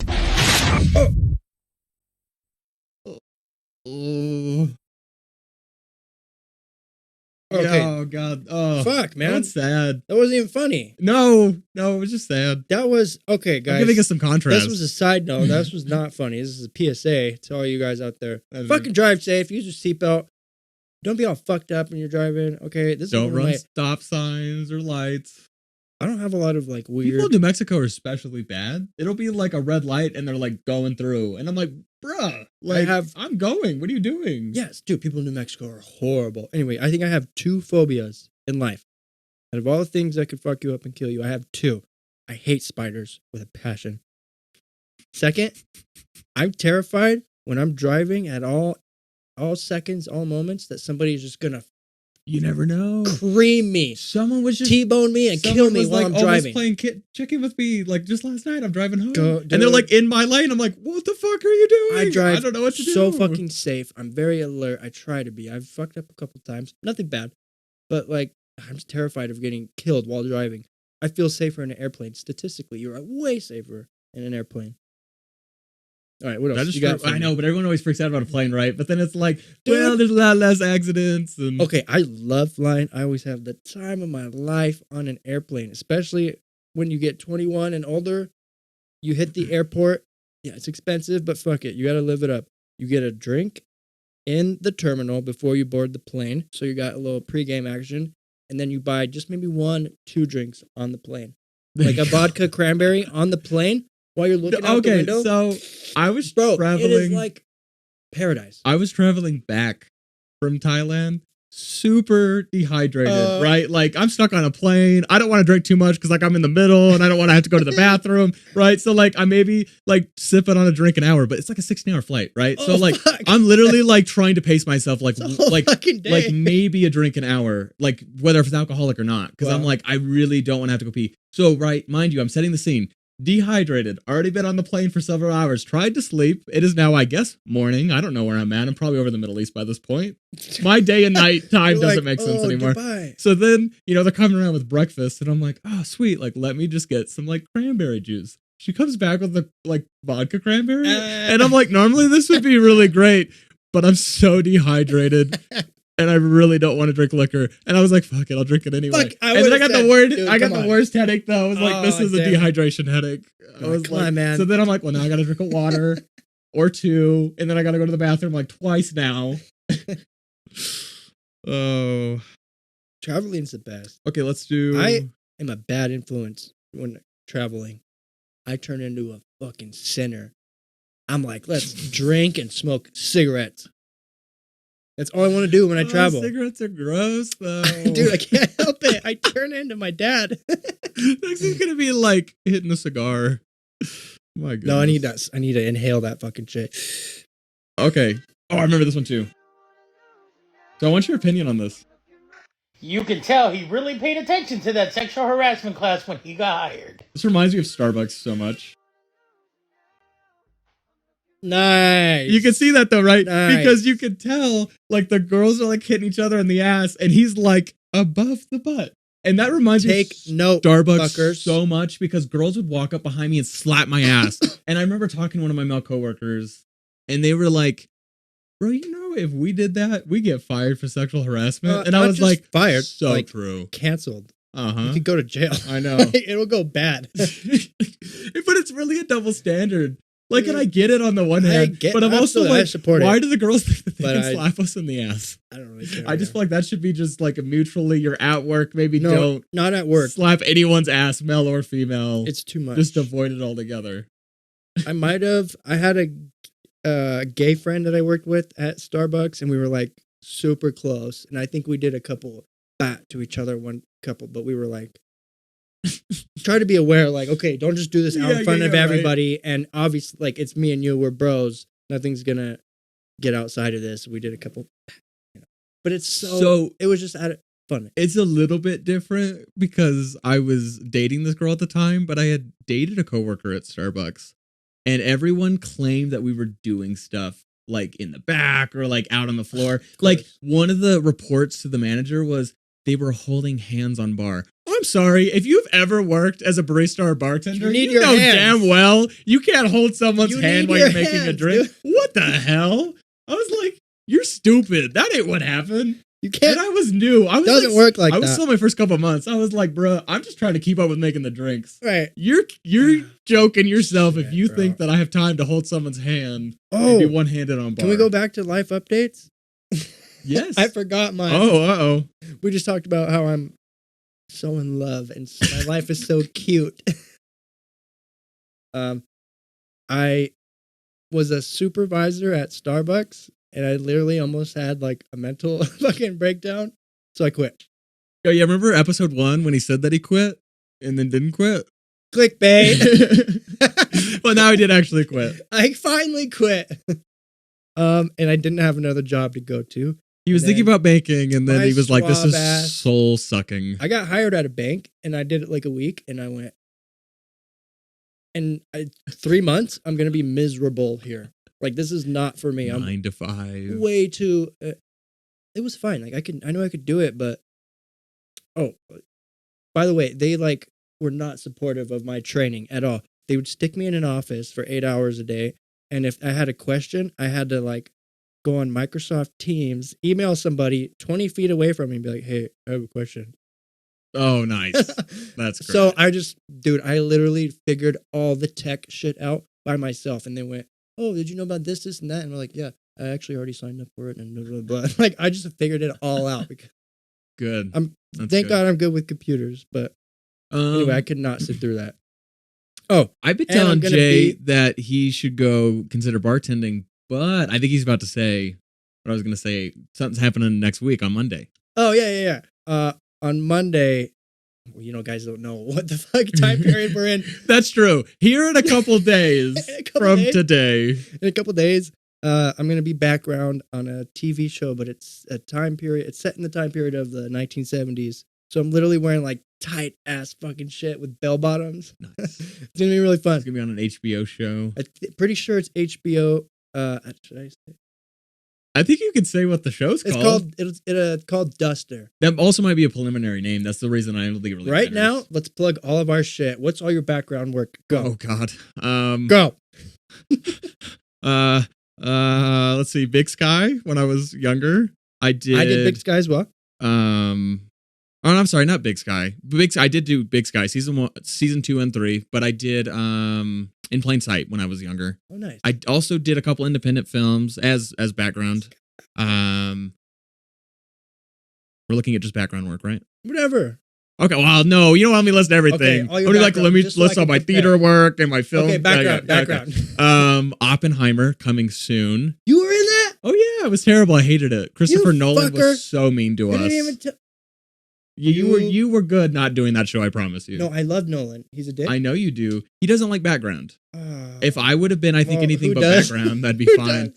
B: Okay.
A: Oh, God. Oh,
B: Fuck, man.
A: that's sad.
B: That wasn't even funny.
A: No, it was just sad.
B: That was okay, guys.
A: I'm giving us some contrast.
B: This was a side note. This was not funny. This is a PSA to all you guys out there.
A: That's
B: Fucking drive safe. Use your seatbelt. Don't be all fucked up when you're driving. Okay, this
A: Don't
B: is
A: run stop signs or lights.
B: I don't have a lot of like weird.
A: People in New Mexico are especially bad. It'll be like a red light and they're like going through. And I'm like, bruh, like, I'm going. What are you doing?
B: Yes, dude, people in New Mexico are horrible. Anyway, I think I have 2 phobias in life. Out of all the things that could fuck you up and kill you, I have 2. I hate spiders with a passion. Second, I'm terrified when I'm driving at all seconds, all moments, that somebody's just gonna
A: You never know.
B: cream me,
A: Someone was just
B: T-bone me, and kill me while I'm driving.
A: Playing checking with me like just last night. I'm driving home,
B: Go-
A: and they're
B: dude.
A: like in my lane. I'm like, what the fuck are you doing?
B: I drive
A: I don't know what to do.
B: so fucking safe. I'm very alert. I try to be. I've fucked up a couple times. Nothing bad. But like, I'm just terrified of getting killed while driving. I feel safer in an airplane. Statistically, you're way safer in an airplane. All right, what else?
A: That is
B: you got
A: true.
B: for
A: I
B: me?
A: know, but everyone always freaks out about a plane, right? But then it's like,
B: Dude.
A: well, there's a lot less accidents. And
B: Okay, I love flying. I always have the time of my life on an airplane, especially when you get 21 and older. You hit the airport. Yeah, it's expensive, but fuck it. You got to live it up. You get a drink in the terminal before you board the plane. So you got a little pregame action. And then you buy just maybe 1-2 drinks on the plane. Like a vodka cranberry on the plane while you're looking out the
A: okay,
B: window.
A: so I was
B: Bro,
A: traveling.
B: it is like paradise.
A: I was traveling back from Thailand, super dehydrated, right? Like I'm stuck on a plane. I don't want to drink too much because like I'm in the middle and I don't want to have to go to the bathroom, right? So like I maybe like sipping on a drink an hour, but it's like a 16-hour flight, right? So like
B: fuck.
A: I'm literally like trying to pace myself like
B: It's a whole
A: like
B: fucking day.
A: like maybe a drink an hour, like whether it's alcoholic or not, because I'm
B: Wow.
A: like I really don't want to have to go pee. So right, mind you, I'm setting the scene. Dehydrated, already been on the plane for several hours, tried to sleep. It is now, I guess, morning. I don't know where I'm at. I'm probably over the Middle East by this point. My day and night time
B: You're
A: doesn't
B: like,
A: make sense
B: "Oh,
A: anymore.
B: goodbye."
A: So then, they're coming around with breakfast, and I'm like, oh, sweet. Like, let me just get some like cranberry juice. She comes back with the like vodka cranberry, and I'm like, normally this would be really great, but I'm so dehydrated. And I really don't want to drink liquor. And I was like, fuck it, I'll drink it anyway.
B: Fuck, I
A: and then I
B: would've
A: got
B: said,
A: the word
B: dude,
A: I got
B: come
A: the
B: on.
A: worst headache though. I was like, this
B: Oh,
A: is a
B: damn.
A: dehydration headache. I was
B: come
A: like,
B: on, man.
A: So then I'm like, well now I gotta drink a water or 2, and then I gotta go to the bathroom like twice now. Oh.
B: Traveling's the best.
A: Okay, let's do
B: I am a bad influence when traveling. I turn into a fucking sinner. I'm like, let's drink and smoke cigarettes. That's all I want to do when I travel.
A: Cigarettes are gross though.
B: Dude, I can't help it. I turn into my dad.
A: Next is gonna be like hitting a cigar. My goodness.
B: No, I need that. I need to inhale that fucking shit.
A: Okay. Oh, I remember this one too. So I want your opinion on this.
F: You can tell he really paid attention to that sexual harassment class when he got hired.
A: This reminds me of Starbucks so much.
B: Nice.
A: You can see that though, right?
B: Nice.
A: Because you can tell like the girls are like hitting each other in the ass and he's like above the butt. And that reminds me
B: Take note,
A: of Starbucks
B: fuckers.
A: so much because girls would walk up behind me and slap my ass. And I remember talking to one of my male coworkers and they were like, bro, if we did that, we get fired for sexual harassment. And I
B: not
A: was
B: just
A: like,
B: fired,
A: so
B: like,
A: true.
B: canceled. You
A: Uh-huh.
B: could go to jail.
A: I know.
B: It'll go bad.
A: But it's really a double standard. Like, and I get it on the one hand, but I'm also
B: absolutely, I
A: like,
B: support
A: why
B: it.
A: do the girls think that they
B: But
A: can slap us in the ass?
B: I don't really care.
A: I just feel like that should be just like a mutually, you're at work, maybe don't
B: not at work.
A: slap anyone's ass, male or female.
B: It's too much.
A: Just avoid it altogether.
B: I had a gay friend that I worked with at Starbucks, and we were like super close. And I think we did a couple bat to each other, one couple, but we were like, try to be aware, like, okay, don't just do this out in front of everybody. Right. And obviously, like, it's me and you, we're bros. Nothing's gonna get outside of this. We did a couple, but it's so it was just fun.
A: It's a little bit different because I was dating this girl at the time, but I had dated a coworker at Starbucks, and everyone claimed that we were doing stuff like in the back or like out on the floor. Like one of the reports to the manager was they were holding hands on bar. I'm sorry, if you've ever worked as a barista or bartender, you know damn well you can't hold someone's hand while you're making a drink. Dude. What the hell? I was like, you're stupid. That ain't what happened.
B: You can't.
A: And I was new. I was
B: doesn't work like that.
A: I was still my first couple months. I was like, bro, I'm just trying to keep up with making the drinks.
B: Right.
A: You're joking yourself if you think that I have time to hold someone's hand and be one-handed on bar.
B: Can we go back to life updates?
A: Yes.
B: I forgot mine.
A: Oh.
B: We just talked about how I'm so in love and my life is so cute. I was a supervisor at Starbucks, and I literally almost had like a mental fucking breakdown. So I quit.
A: Oh, yeah. Remember episode 1 when he said that he quit and then didn't quit?
B: Clickbait.
A: Well, now he did actually quit.
B: I finally quit. And I didn't have another job to go to.
A: He was thinking about banking, and then he was like, this is soul sucking.
B: I got hired at a bank, and I did it like a week, and I went, and 3 months, I'm going to be miserable here. Like, this is not for me.
A: 9 to 5.
B: Way too, it was fine. Like, I know I could do it, but, by the way, they like were not supportive of my training at all. They would stick me in an office for 8 hours a day. And if I had a question, I had to like go on Microsoft Teams, email somebody 20 feet away from me and be like, hey, I have a question.
A: Oh, nice. That's great.
B: So I literally figured all the tech shit out by myself. And they went, oh, did you know about this, and that? And we're like, yeah, I actually already signed up for it. And blah, blah, blah. Like, I just figured it all out.
A: Good.
B: Thank God I'm good with computers. But anyway, I could not sit through that. Oh,
A: I've been telling Jay that he should go consider bartending, but I think he's about to say what I was going to say. Something's happening next week on Monday.
B: Oh, yeah. On Monday, well, guys don't know what the fuck time period we're in.
A: That's true. Here in a couple days today.
B: In a couple days, I'm going to be background on a TV show, but it's a time period. It's set in the time period of the 1970s. So I'm literally wearing like tight ass fucking shit with bell bottoms. Nice. It's gonna be really fun.
A: It's gonna be on an HBO show.
B: Pretty sure it's HBO. Should I say?
A: I think you could say what the show's called.
B: It's called Duster.
A: That also might be a preliminary name. That's the reason I don't think it really
B: right
A: matters.
B: Now, let's plug all of our shit. What's all your background work? Go.
A: Oh God.
B: Go.
A: Let's see. Big Sky. When I was younger, I did
B: Big Sky as well.
A: Oh, I'm sorry, not Big Sky. I did do Big Sky season 2 and 3, but I did In Plain Sight when I was younger.
B: Oh, nice.
A: I also did a couple independent films as background. We're looking at just background work, right?
B: Whatever.
A: Okay, well, no, you don't want me to list everything.
B: Okay,
A: let me list all my theater work and my film.
B: Okay, background.
A: Okay. Oppenheimer coming soon.
B: You were in that?
A: Oh yeah, it was terrible. I hated it. Christopher Nolan was so mean to us.
B: Didn't even
A: You were good not doing that show, I promise you.
B: No, I love Nolan. He's a dick.
A: I know you do. He doesn't like background. If I would have been, I think anything but background, that'd be fine.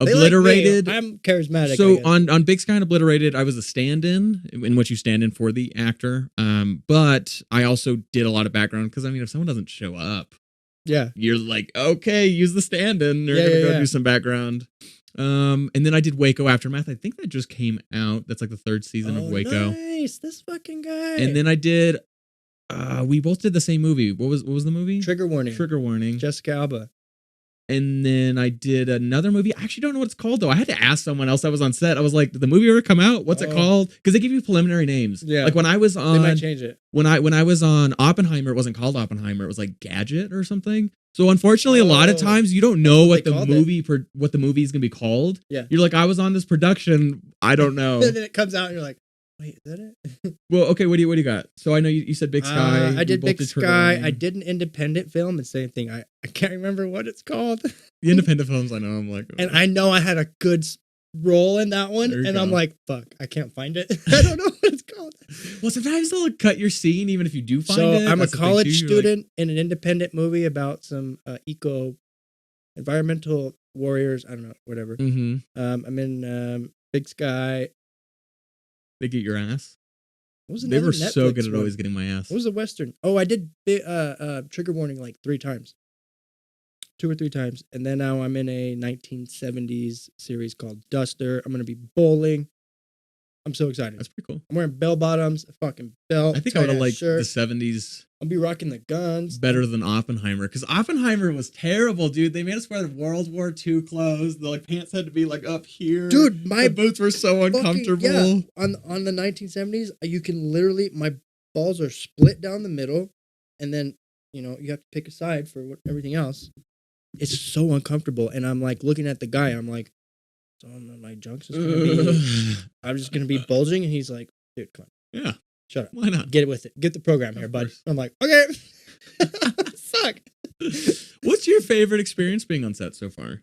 A: Obliterated.
B: Like I'm charismatic.
A: So on Big Sky and Obliterated, I was a stand-in, in which you stand in for the actor. But I also did a lot of background because if someone doesn't show up,
B: yeah,
A: you're like, okay, use the stand-in. You're gonna go do some background. And then I did Waco Aftermath. I think that just came out. That's like the 3rd season of Waco.
B: Nice, this fucking guy.
A: And then I did. We both did the same movie. What was the movie?
B: Trigger Warning. Jessica Alba.
A: And then I did another movie. I actually don't know what it's called though. I had to ask someone else that was on set. I was like, did the movie ever come out? What's it called? Because they give you preliminary names.
B: Yeah.
A: Like when I was on,
B: they might change it.
A: When I was on Oppenheimer, it wasn't called Oppenheimer. It was like Gadget or something. So unfortunately, a lot of
B: Oh.
A: times you don't know what
B: That's
A: the
B: what they called
A: what the movie is gonna be called.
B: Yeah.
A: You're like, I was on this production. I don't know.
B: And then it comes out and you're like, wait, is that it?
A: Well, okay. What do you got? So I know you said Big Sky.
B: I
A: We
B: did
A: both
B: Big
A: Trigger
B: Sky.
A: Warning.
B: I did an independent film. The same thing. I can't remember what it's called.
A: The independent films. I know. I'm like,
B: And I know I had a good role in that one.
A: There you
B: And I'm
A: go.
B: like, fuck, I can't find it. I don't know what it's called.
A: well, sometimes they'll cut your scene even if you do find
B: So
A: it.
B: I'm a
A: That's the thing,
B: college
A: too. You're like,
B: student in an independent movie about some environmental warriors. I don't know, whatever.
A: Mhm.
B: I'm in Big Sky.
A: They get your ass.
B: What was
A: They
B: another
A: were so
B: Netflix
A: good at
B: one?
A: always getting my ass.
B: What was the Western? Oh, I did Trigger Warning like 3 times. 2 or 3 times. And then now I'm in a 1970s series called Duster. I'm going to be bowling. I'm so excited.
A: That's pretty cool.
B: I'm wearing bell bottoms, a fucking belt.
A: I think I would have
B: tight-ass
A: liked
B: shirt.
A: the 70s
B: I'll be rocking the guns.
A: better than Oppenheimer because Oppenheimer was terrible, dude. They made us wear World War II clothes. The like pants had to be like up here.
B: Dude, my
A: the boots were so uncomfortable.
B: Yeah, on the 1970s, you can literally, my balls are split down the middle, and then, you know, you have to pick a side for everything else. It's so uncomfortable, and I'm like looking at the guy, I'm like, so my junks is gonna be, I'm just gonna be bulging, and he's like, dude, come on,
A: Yeah,
B: shut up,
A: why not?
B: get it with it, get the program here,
A: Of
B: bud.
A: course.
B: I'm like, okay, suck.
A: What's your favorite experience being on set so far?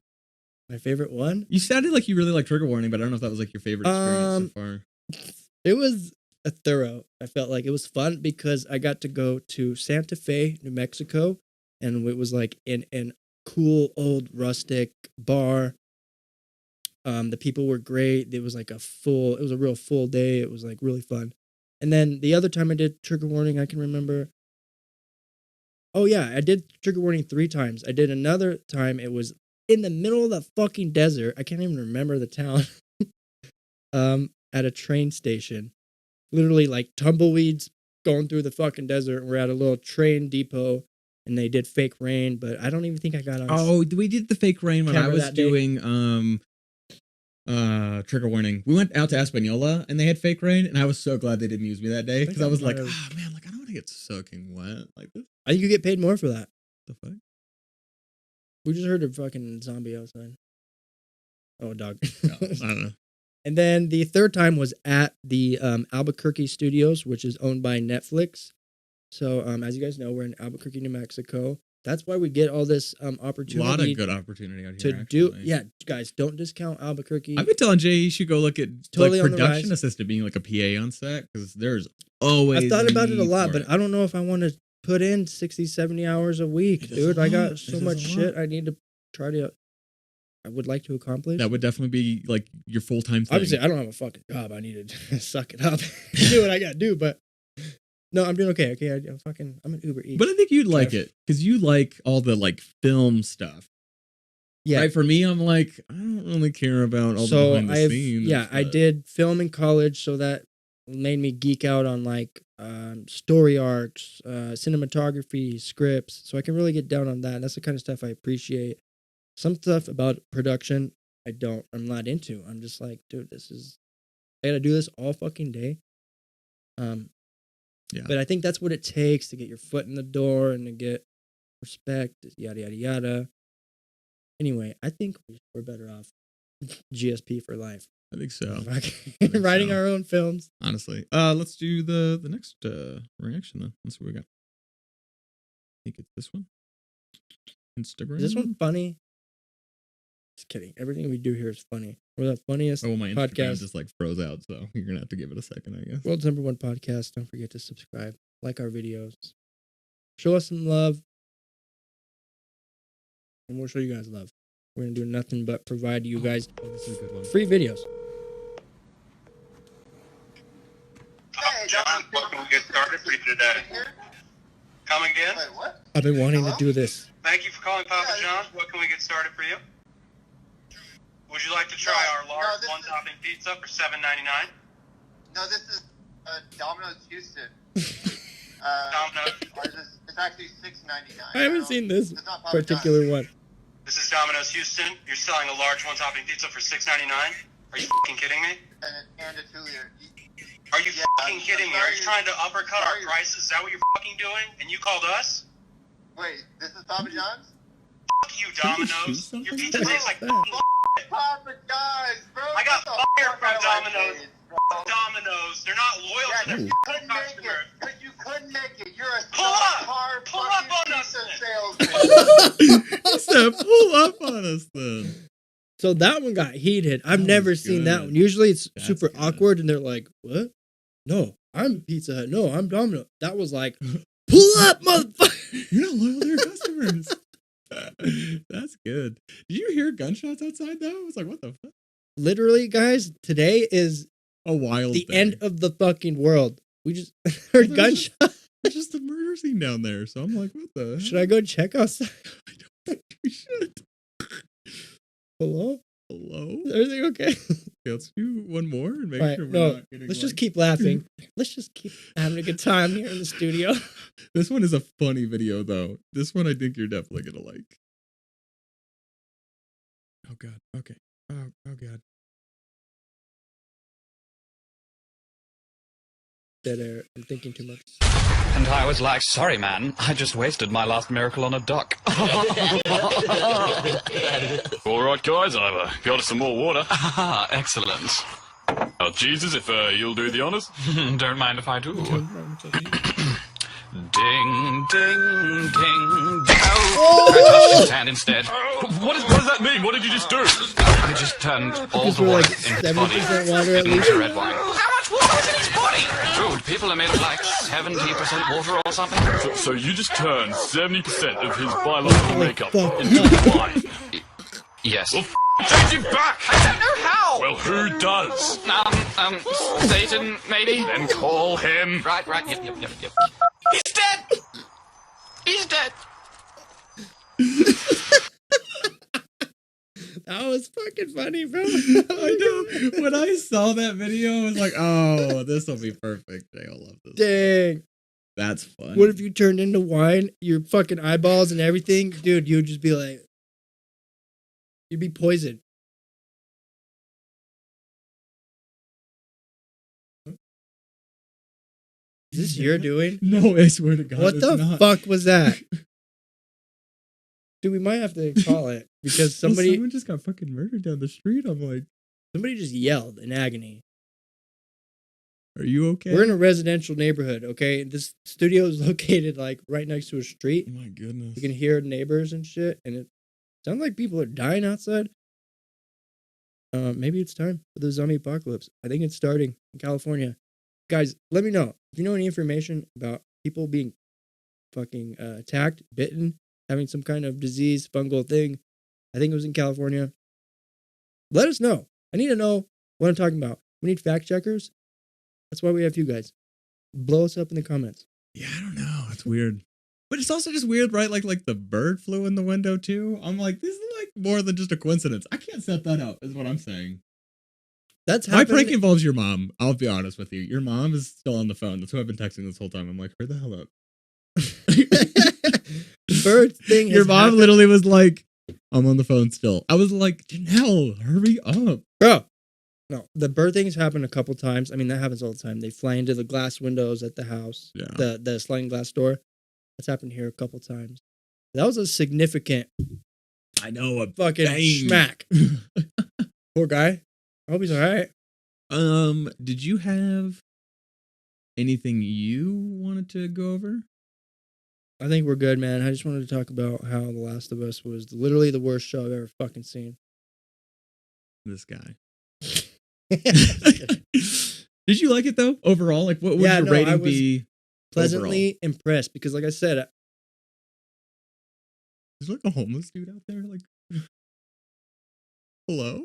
B: My favorite one,
A: You sounded like you really like Trigger Warning, but I don't know if that was like your favorite experience so far.
B: it was a thorough. I felt like it was fun because I got to go to Santa Fe, New Mexico, and it was like in an cool old rustic bar. The people were great. It was like it was a real full day. It was like really fun. And then the other time I did Trigger Warning, I can remember. Oh yeah, I did Trigger Warning 3 times. I did another time. It was in the middle of the fucking desert. I can't even remember the town. At a train station, literally like tumbleweeds going through the fucking desert. We're at a little train depot, and they did fake rain, but I don't even think I got on.
A: Oh, we did the fake rain when I
B: Camera
A: was
B: that day.
A: doing Trigger Warning. We went out to Espanola and they had fake rain, and I was so glad they didn't use me that day because I was like, oh man, like I don't want to get soaking wet like this.
B: I think you get paid more for that.
A: The fuck?
B: We just heard a fucking zombie outside. Oh, dog.
A: No, I don't know.
B: And then the third time was at the Albuquerque Studios, which is owned by Netflix. So as you guys know, we're in Albuquerque, New Mexico. That's why we get all this
A: A
B: opportunity.
A: lot of good opportunity out
B: to
A: here.
B: do.
A: actually.
B: Yeah, guys, don't discount Albuquerque.
A: I've been telling Jay you should go look at
B: Totally on
A: like
B: the
A: production
B: rise.
A: assistant being like a PA on set because there's always.
B: I've thought about it a
A: need
B: lot,
A: for
B: but
A: it.
B: I don't know if I want to put in 60, 70 hours a week,
A: It is
B: dude.
A: a
B: I
A: lot.
B: got
A: It
B: so
A: is
B: much
A: a
B: shit
A: lot.
B: I need to try to. I would like to accomplish.
A: That would definitely be like your full time thing.
B: Obviously, I don't have a fucking job. I need to suck it up, do what I gotta do. But no, I'm doing okay. Okay, I'm an Uber Eats.
A: But I think you'd like
B: Drive.
A: it because you like all the like film stuff.
B: Yeah.
A: Right, for me, I'm like, I don't really care about all the
B: So
A: behind the
B: I've
A: scenes.
B: I
A: but-
B: did film in college, so that made me geek out on like story arcs, cinematography, scripts. So I can really get down on that. And that's the kind of stuff I appreciate. Some stuff about production, I'm not into. I'm just like, dude, I gotta do this all fucking day.
A: Yeah.
B: But I think that's what it takes to get your foot in the door and to get respect, yada yada yada. Anyway, I think we're better off GSP for life.
A: I think so.
B: Fucking writing
A: so.
B: our own films.
A: Honestly, let's do the next reaction then. Let's see what we got. I think it's this one. Instagram.
B: Is this one funny? Just kidding. Everything we do here is funny. We're the funniest
A: Oh, my Instagram
B: podcast.
A: just like froze out, so you're gonna have to give it a second, I guess.
B: World's #1 podcast. Don't forget to subscribe, like our videos, show us some love, and we'll show you guys love. We're gonna do nothing but provide you guys
A: This is a good one.
B: free videos.
G: John, what can we get started for you today? Come again?
D: Wait, what?
B: I've been wanting to do this.
G: Thank you for calling Papa John's. What can we get started for you? Would you like to try
D: No,
G: our large
D: this is-
G: one-topping pizza for $7.99?
D: No, this is Domino's Houston.
G: Domino's.
D: It's actually $6.99.
B: I haven't seen this
D: It's not Papa
B: particular
D: John's.
B: one.
G: This is Domino's Houston. You're selling a large one-topping pizza for $6.99? Are you fucking kidding me?
D: And a 2-liter.
G: Are you
D: Yeah,
G: fucking
D: I'm
G: kidding me? Are you
D: sorry.
G: trying to uppercut our
D: Sorry.
G: prices? Is that what you're fucking doing? And you called us?
D: Wait, this is Papa John's?
G: you,
A: Did you shoot
G: Domino's.
A: something?
G: Your pizza tastes like
D: Papa guys, bro.
G: I got
D: Get the
G: fired
D: fuck
G: from
D: out of my
G: Domino's.
D: face, bro.
G: Domino's. They're not loyal
D: Yeah,
G: to their
D: you couldn't make
G: customers.
D: it. Because you couldn't make it. You're a
G: Pull up.
D: subpar
G: Pull up
D: fucking
G: on us
D: pizza
G: then.
D: salesman.
A: He said, pull up on us then.
B: So that one got heated. I've
A: That
B: never
A: was
B: seen that
A: good.
B: one. Usually it's
A: That's
B: super
A: good.
B: awkward and they're like, what? No, I'm Pizza Hut. No, I'm Domino. That was like, pull up, motherfucker.
A: You're not loyal to your customers. That's good. Did you hear gunshots outside though? I was like, what the fuck?
B: Literally, guys, today is
A: A wild
B: the
A: day.
B: end of the fucking world. We just heard
A: There's
B: gunshots.
A: There's just a murder scene down there. So I'm like, what the
B: Should I go check outside?
A: I don't think we should.
B: Hello?
A: Hello?
B: Is everything okay?
A: Okay, let's do one more and make
B: Right,
A: sure we're
B: no,
A: not getting
B: let's just
A: like-
B: keep laughing. Let's just keep having a good time here in the studio.
A: This one is a funny video though. This one I think you're definitely gonna like. Oh god. Okay. Oh god.
B: Dead air. I'm thinking too much.
H: And I was like, sorry, man, I just wasted my last miracle on a duck.
I: All right, guys, I've got us some more water.
H: Excellent.
I: Oh, Jesus, if you'll do the honors.
H: Don't mind if I do. Ding, ding, ding, ding. Oh! I touched his hand instead.
I: What does that mean? What did you just do?
H: I just turned all
B: Because
H: the
B: we're
H: water
B: like
H: in his body
B: 70% water at least.
H: into red wine. How much water is in his body? Dude, people are made of like 70% water or something.
I: So you just turned 70% of his biological makeup
B: fuck.
I: into wine.
H: Yes.
I: Well, take it back!
H: I don't know how.
I: Well, who does?
H: Satan, maybe?
I: Then call him.
H: Right, yep. He's dead! He's dead!
B: That was fucking funny, bro.
A: I know. When I saw that video, I was like, oh, this will be perfect. They'll love this.
B: Dang.
A: That's fun.
B: What if you turned into wine, your fucking eyeballs and everything? Dude, you'd just be like, you'd be poisoned. Is this your doing?
A: No, I swear to God.
B: What
A: it's
B: the
A: not.
B: fuck was that? Dude, we might have to call it because
A: Well,
B: somebody
A: someone just got fucking murdered down the street. I'm like,
B: somebody just yelled in agony.
A: are you okay?
B: We're in a residential neighborhood, okay? This studio is located like right next to a street.
A: Oh my goodness.
B: You can hear neighbors and shit, and it sounds like people are dying outside. Maybe it's time for the zombie apocalypse. I think it's starting in California. Guys, let me know if you know any information about people being fucking attacked, bitten, having some kind of disease, fungal thing. I think it was in California. Let us know. I need to know what I'm talking about. We need fact checkers. That's why we have you guys. Blow us up in the comments.
A: Yeah, I don't know. It's weird. But it's also just weird, right? Like the bird flew in the window too. I'm like, this is like more than just a coincidence. I can't set that up, is what I'm saying.
B: That's
A: My prank
B: happening.
A: involves your mom. I'll be honest with you. Your mom is still on the phone. That's who I've been texting this whole time. I'm like, hurry the hell up.
B: Bird thing.
A: Your
B: has
A: mom
B: happened.
A: literally was like, I'm on the phone still. I was like, Janelle, hurry up.
B: Bro. No, the bird thing's happened a couple times. I mean, that happens all the time. They fly into the glass windows at the house,
A: Yeah.
B: the sliding glass door. That's happened here a couple times. That was a significant
A: I know, a
B: fucking
A: bang.
B: smack. Poor guy. I hope he's all right.
A: Did you have anything you wanted to go over?
B: I think we're good, man. I just wanted to talk about how The Last of Us was literally the worst show I've ever fucking seen.
A: This guy. Did you like it though? Overall, like what would
B: Yeah,
A: your
B: no, I
A: rating
B: was
A: be?
B: Pleasantly impressed because, like I said,
A: There's like a homeless dude out there. Like, hello?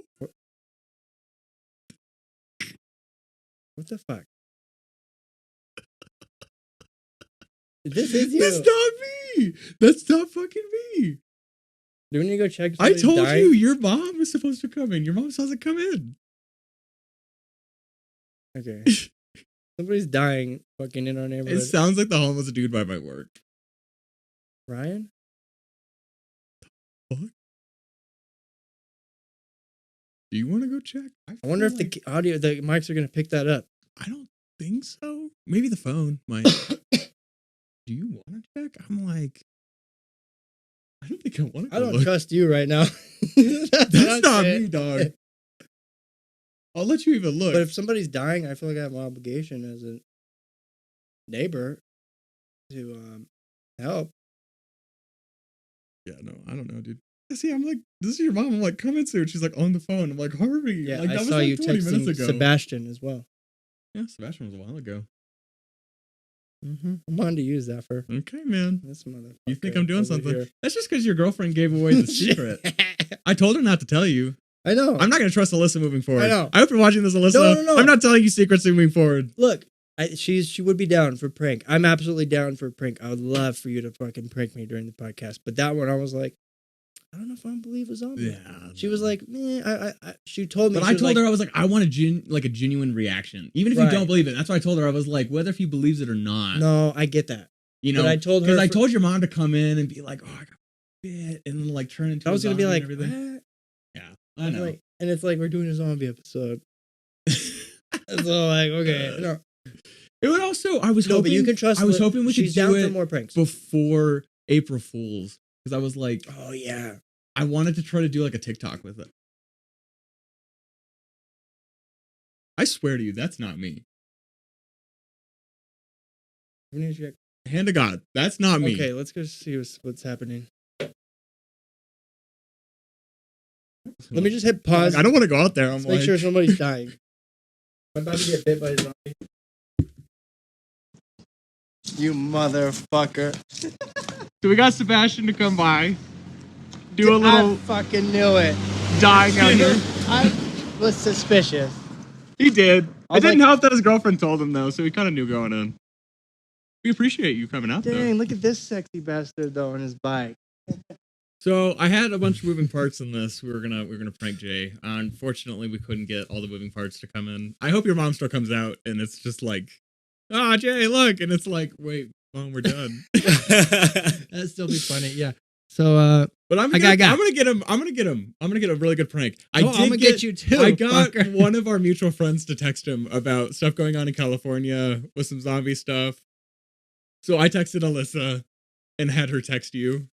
B: what the fuck? This is you.
A: That's not me. That's not fucking me.
B: Do we need to go check? if
A: I
B: somebody's
A: told
B: dying?
A: you your mom was supposed to come in. Your mom doesn't come in.
B: Okay. Somebody's dying fucking in our
A: It
B: neighborhood.
A: sounds like the homeless dude by my work.
B: Ryan?
A: What? Do you want to go check?
B: I wonder if
A: feel like-
B: the mics are going to pick that up.
A: I don't think so. Maybe the phone might. Do you want to check? I'm like, I don't think I want to.
B: I don't trust you right now.
A: That's not me, dog. I'll let you even look.
B: But if somebody's dying, I feel like I have an obligation as a neighbor to help.
A: Yeah, no, I don't know, dude. See, I'm like, this is your mom. I'm like, come in soon. She's like on the phone. I'm like, hurry.
B: Yeah,
A: like,
B: I
A: that
B: saw
A: was
B: you
A: like 20 minutes
B: texting
A: ago.
B: Sebastian as well.
A: Yeah, Sebastian was a while ago.
B: I wanted to use that for.
A: Okay, man.
B: This motherfucker.
A: You think I'm doing
B: over
A: something?
B: here.
A: That's just because your girlfriend gave away the secret. I told her not to tell you.
B: I know.
A: I'm not going to trust Alyssa moving forward.
B: I know.
A: I hope you're watching this, Alyssa.
B: No.
A: I'm not telling you secrets moving forward.
B: Look, she would be down for prank. I'm absolutely down for prank. I would love for you to fucking prank me during the podcast. But that one, I was like, I don't know if I believe a zombie.
A: Yeah.
B: She was like, man, she told me.
A: But I told her, I was like, I want a genuine reaction. Even if you don't believe it. That's why I told her, I was like, whether if he believes it or not.
B: No, I get that.
A: You know,
B: but I told her.
A: Because I told your mom to come in and be like, oh, I got bit. And then like turn into
B: I was
A: a
B: going to be like,
A: everything.
B: what?
A: Yeah, I know.
B: Like, and it's like, we're doing a zombie episode. So like, okay. No.
A: It would also, I was hoping,
B: but you can trust
A: I was hoping we could
B: she's down
A: do
B: for
A: it
B: more pranks
A: before April Fool's. Because I was like,
B: oh yeah.
A: I wanted to try to do like a TikTok with it. I swear to you, that's not me. Hand to God, that's not me.
B: Okay, let's go see what's happening. Let me just hit pause.
A: I don't want to go out there. I'm
B: make sure somebody's dying. I'm about to get bit by a zombie. You motherfucker.
A: So we got Sebastian to come by. Do a little
B: I fucking knew it.
A: dying out here.
B: I was suspicious.
A: He did.
B: I
A: It
B: was
A: didn't
B: like-
A: help that his girlfriend told him though, so he kind of knew going in. We appreciate you coming out though.
B: Dang, look at this sexy bastard though on his bike.
A: So I had a bunch of moving parts in this. We were gonna prank Jay. Unfortunately, we couldn't get all the moving parts to come in. I hope your mom still comes out and it's just like, Jay, look, and it's like, wait, Mom, we're done.
B: That'd still be funny, yeah. So,
A: but I'm gonna get him. I'm gonna get a really good prank. I'm gonna get you too. I got one of our mutual friends to text him about stuff going on in California with some zombie stuff. So I texted Alyssa and had her text you.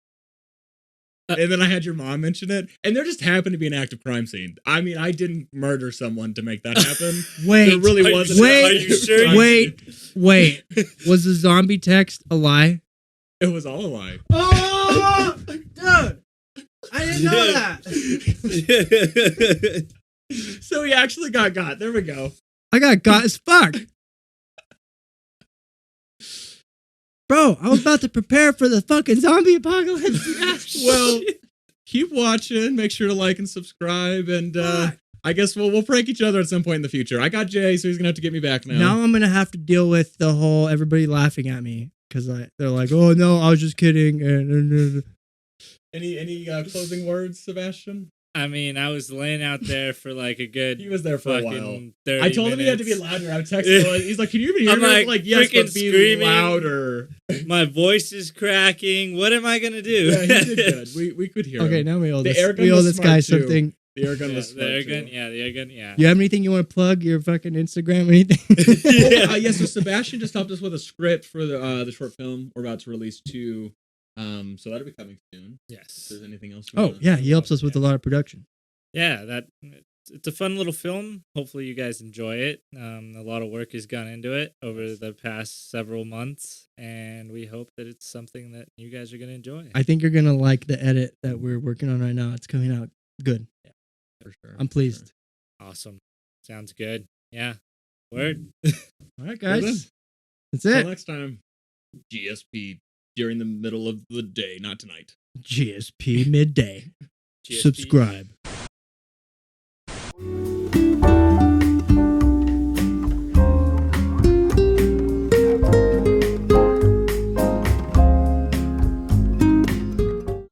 A: And then I had your mom mention it. And there just happened to be an active crime scene. I mean, I didn't murder someone to make that happen.
B: Wait.
A: There really wasn't.
B: Are you sure? Wait. Was the zombie text a lie?
A: It was all a lie.
B: Oh! Dude! I didn't know that!
A: So he actually got. There we go.
B: I got as fuck. Bro, I was about to prepare for the fucking zombie apocalypse.
A: Well, keep watching. Make sure to like and subscribe. And I guess we'll prank each other at some point in the future. I got Jay, so he's gonna have to get me back now.
B: Now I'm gonna have to deal with the whole everybody laughing at me because they're like, "Oh no, I was just kidding."
A: Any closing words, Sebastian?
J: I mean, I was laying out there for like a good.
A: He was there for a while.
J: 30
A: I told him he had to be louder. I texted him. He's like, "Can you even hear me?" I'm like, "Yes, but be
J: screaming.
A: louder."
J: My voice is cracking. What am I gonna do?
A: Yeah, he did good. We could hear him.
B: Okay, now we owe this
A: was
B: guy
A: smart, too.
B: something.
A: The air gun was smart,
J: the air
A: too.
J: gun. Yeah, the air gun. Yeah.
B: You have anything you want to plug? Your fucking Instagram or anything?
A: Yes. So Sebastian just helped us with a script for the short film we're about to release too. So that'll be coming soon.
J: Yes.
A: If there's anything else?
B: Yeah, he helps us with a lot of production.
J: Yeah, it's a fun little film. Hopefully you guys enjoy it. A lot of work has gone into it over the past several months, and we hope that it's something that you guys are going to enjoy.
B: I think you're going to like the edit that we're working on right now. It's coming out good.
A: Yeah, for sure.
B: I'm pleased.
J: Awesome. Sounds good. Yeah. Word.
B: All right, guys. That's it.
A: Until next time. GSP during the middle of the day, not tonight.
B: GSP midday.
J: GSP.
B: Subscribe.